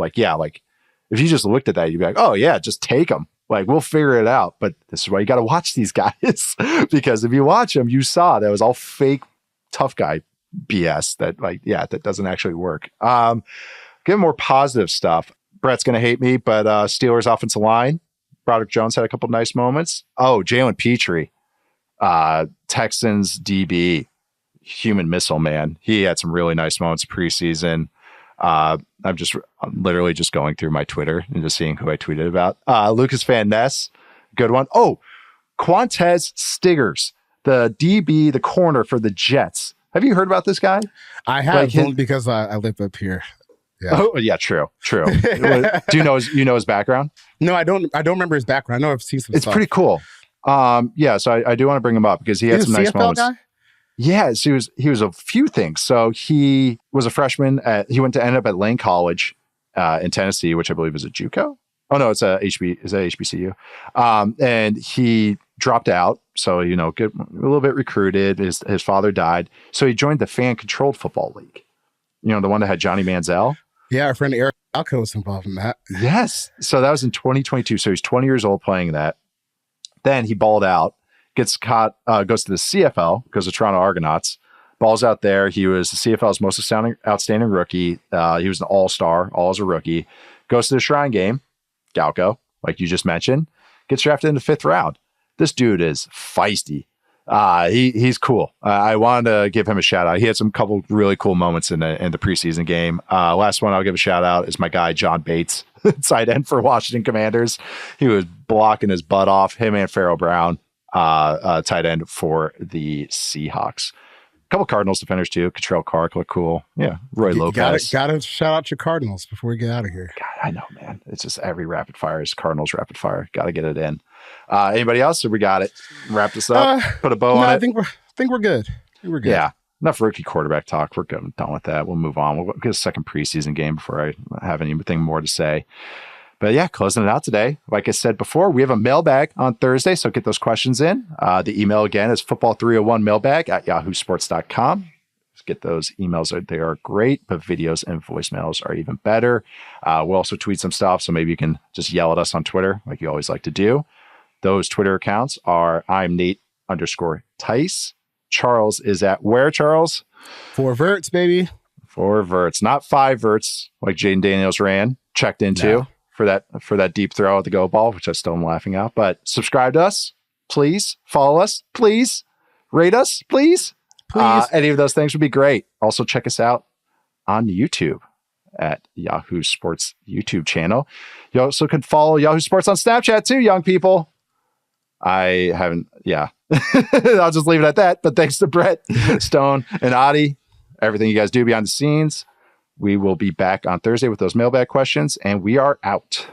Speaker 1: If you just looked at that, you'd be like, oh yeah, just take them. Like, we'll figure it out. But this is why you got to watch these guys. Because if you watch them, you saw that was all fake tough guy BS that that doesn't actually work. Give more positive stuff. Brett's going to hate me, but Steelers offensive line. Broderick Jones had a couple nice moments. Oh, Jalen Petrie, Texans DB, human missile man. He had some really nice moments preseason. I'm literally just going through my Twitter and just seeing who I tweeted about. Lucas Van Ness, good one. Oh, Quantez Stiggers, the DB, the corner for the Jets. Have you heard about this guy?
Speaker 2: I have, only because I live up here. Yeah.
Speaker 1: Oh, yeah, true. Do you know his background?
Speaker 2: No, I don't remember his background. I know I've seen some
Speaker 1: It's
Speaker 2: stuff.
Speaker 1: pretty cool. Yeah, so I do want to bring him up because he had some nice moments. Guy? Yeah, so he was a few things. So he was a freshman. He went to end up at Lane College in Tennessee, which I believe is a JUCO. Oh no, it's a HBCU. And he dropped out. So get a little bit recruited. His father died, so he joined the Fan Controlled Football League. The one that had Johnny Manziel.
Speaker 2: Yeah, our friend Eric Alco was involved in that.
Speaker 1: Yes. So that was in 2022. So he's 20 years old playing that. Then he balled out. Gets caught, goes to the CFL, goes to Toronto Argonauts, balls out there. He was the CFL's most outstanding rookie. He was an all-star, all as a rookie. Goes to the Shrine Game, Galco, like you just mentioned, gets drafted in the 5th round. This dude is feisty. He's cool. I wanted to give him a shout out. He had some couple really cool moments in the preseason game. Last one I'll give a shout out is my guy, John Bates, tight end for Washington Commanders. He was blocking his butt off, him and Pharaoh Brown. Tight end for the Seahawks. A couple Cardinals defenders too. Cottrell Clark looked cool. Yeah, Roy Lopez.
Speaker 2: Got to shout out your Cardinals before we get out of here.
Speaker 1: God, I know, man. It's just every rapid fire is Cardinals rapid fire. Got to get it in. Anybody else? Or we got it. Wrap this up. Put a bow on it.
Speaker 2: I think we're good. We're good.
Speaker 1: Yeah. Enough rookie quarterback talk. We're done with that. We'll move on. We'll get a second preseason game before I have anything more to say. But yeah, closing it out today. Like I said before, we have a mailbag on Thursday, so get those questions in. The email again is football301mailbag@yahoosports.com. Get those emails. They are great, but videos and voicemails are even better. We'll also tweet some stuff, so maybe you can just yell at us on Twitter like you always like to do. Those Twitter accounts are I'm Nate_Tice. Charles is at where, Charles?
Speaker 2: 4 verts, baby.
Speaker 1: 4 verts, not 5 verts like Jaden Daniels ran, checked into. No. For that deep throw at the go ball, which I still am laughing at. But subscribe to us, please. Follow us, please. Rate us, please. Any of those things would be great. Also, check us out on YouTube at Yahoo Sports YouTube channel. You also can follow Yahoo Sports on Snapchat too, young people. I haven't, yeah. I'll just leave it at that. But thanks to Brett, Stone, and Adi, everything you guys do behind the scenes. We will be back on Thursday with those mailbag questions, and we are out.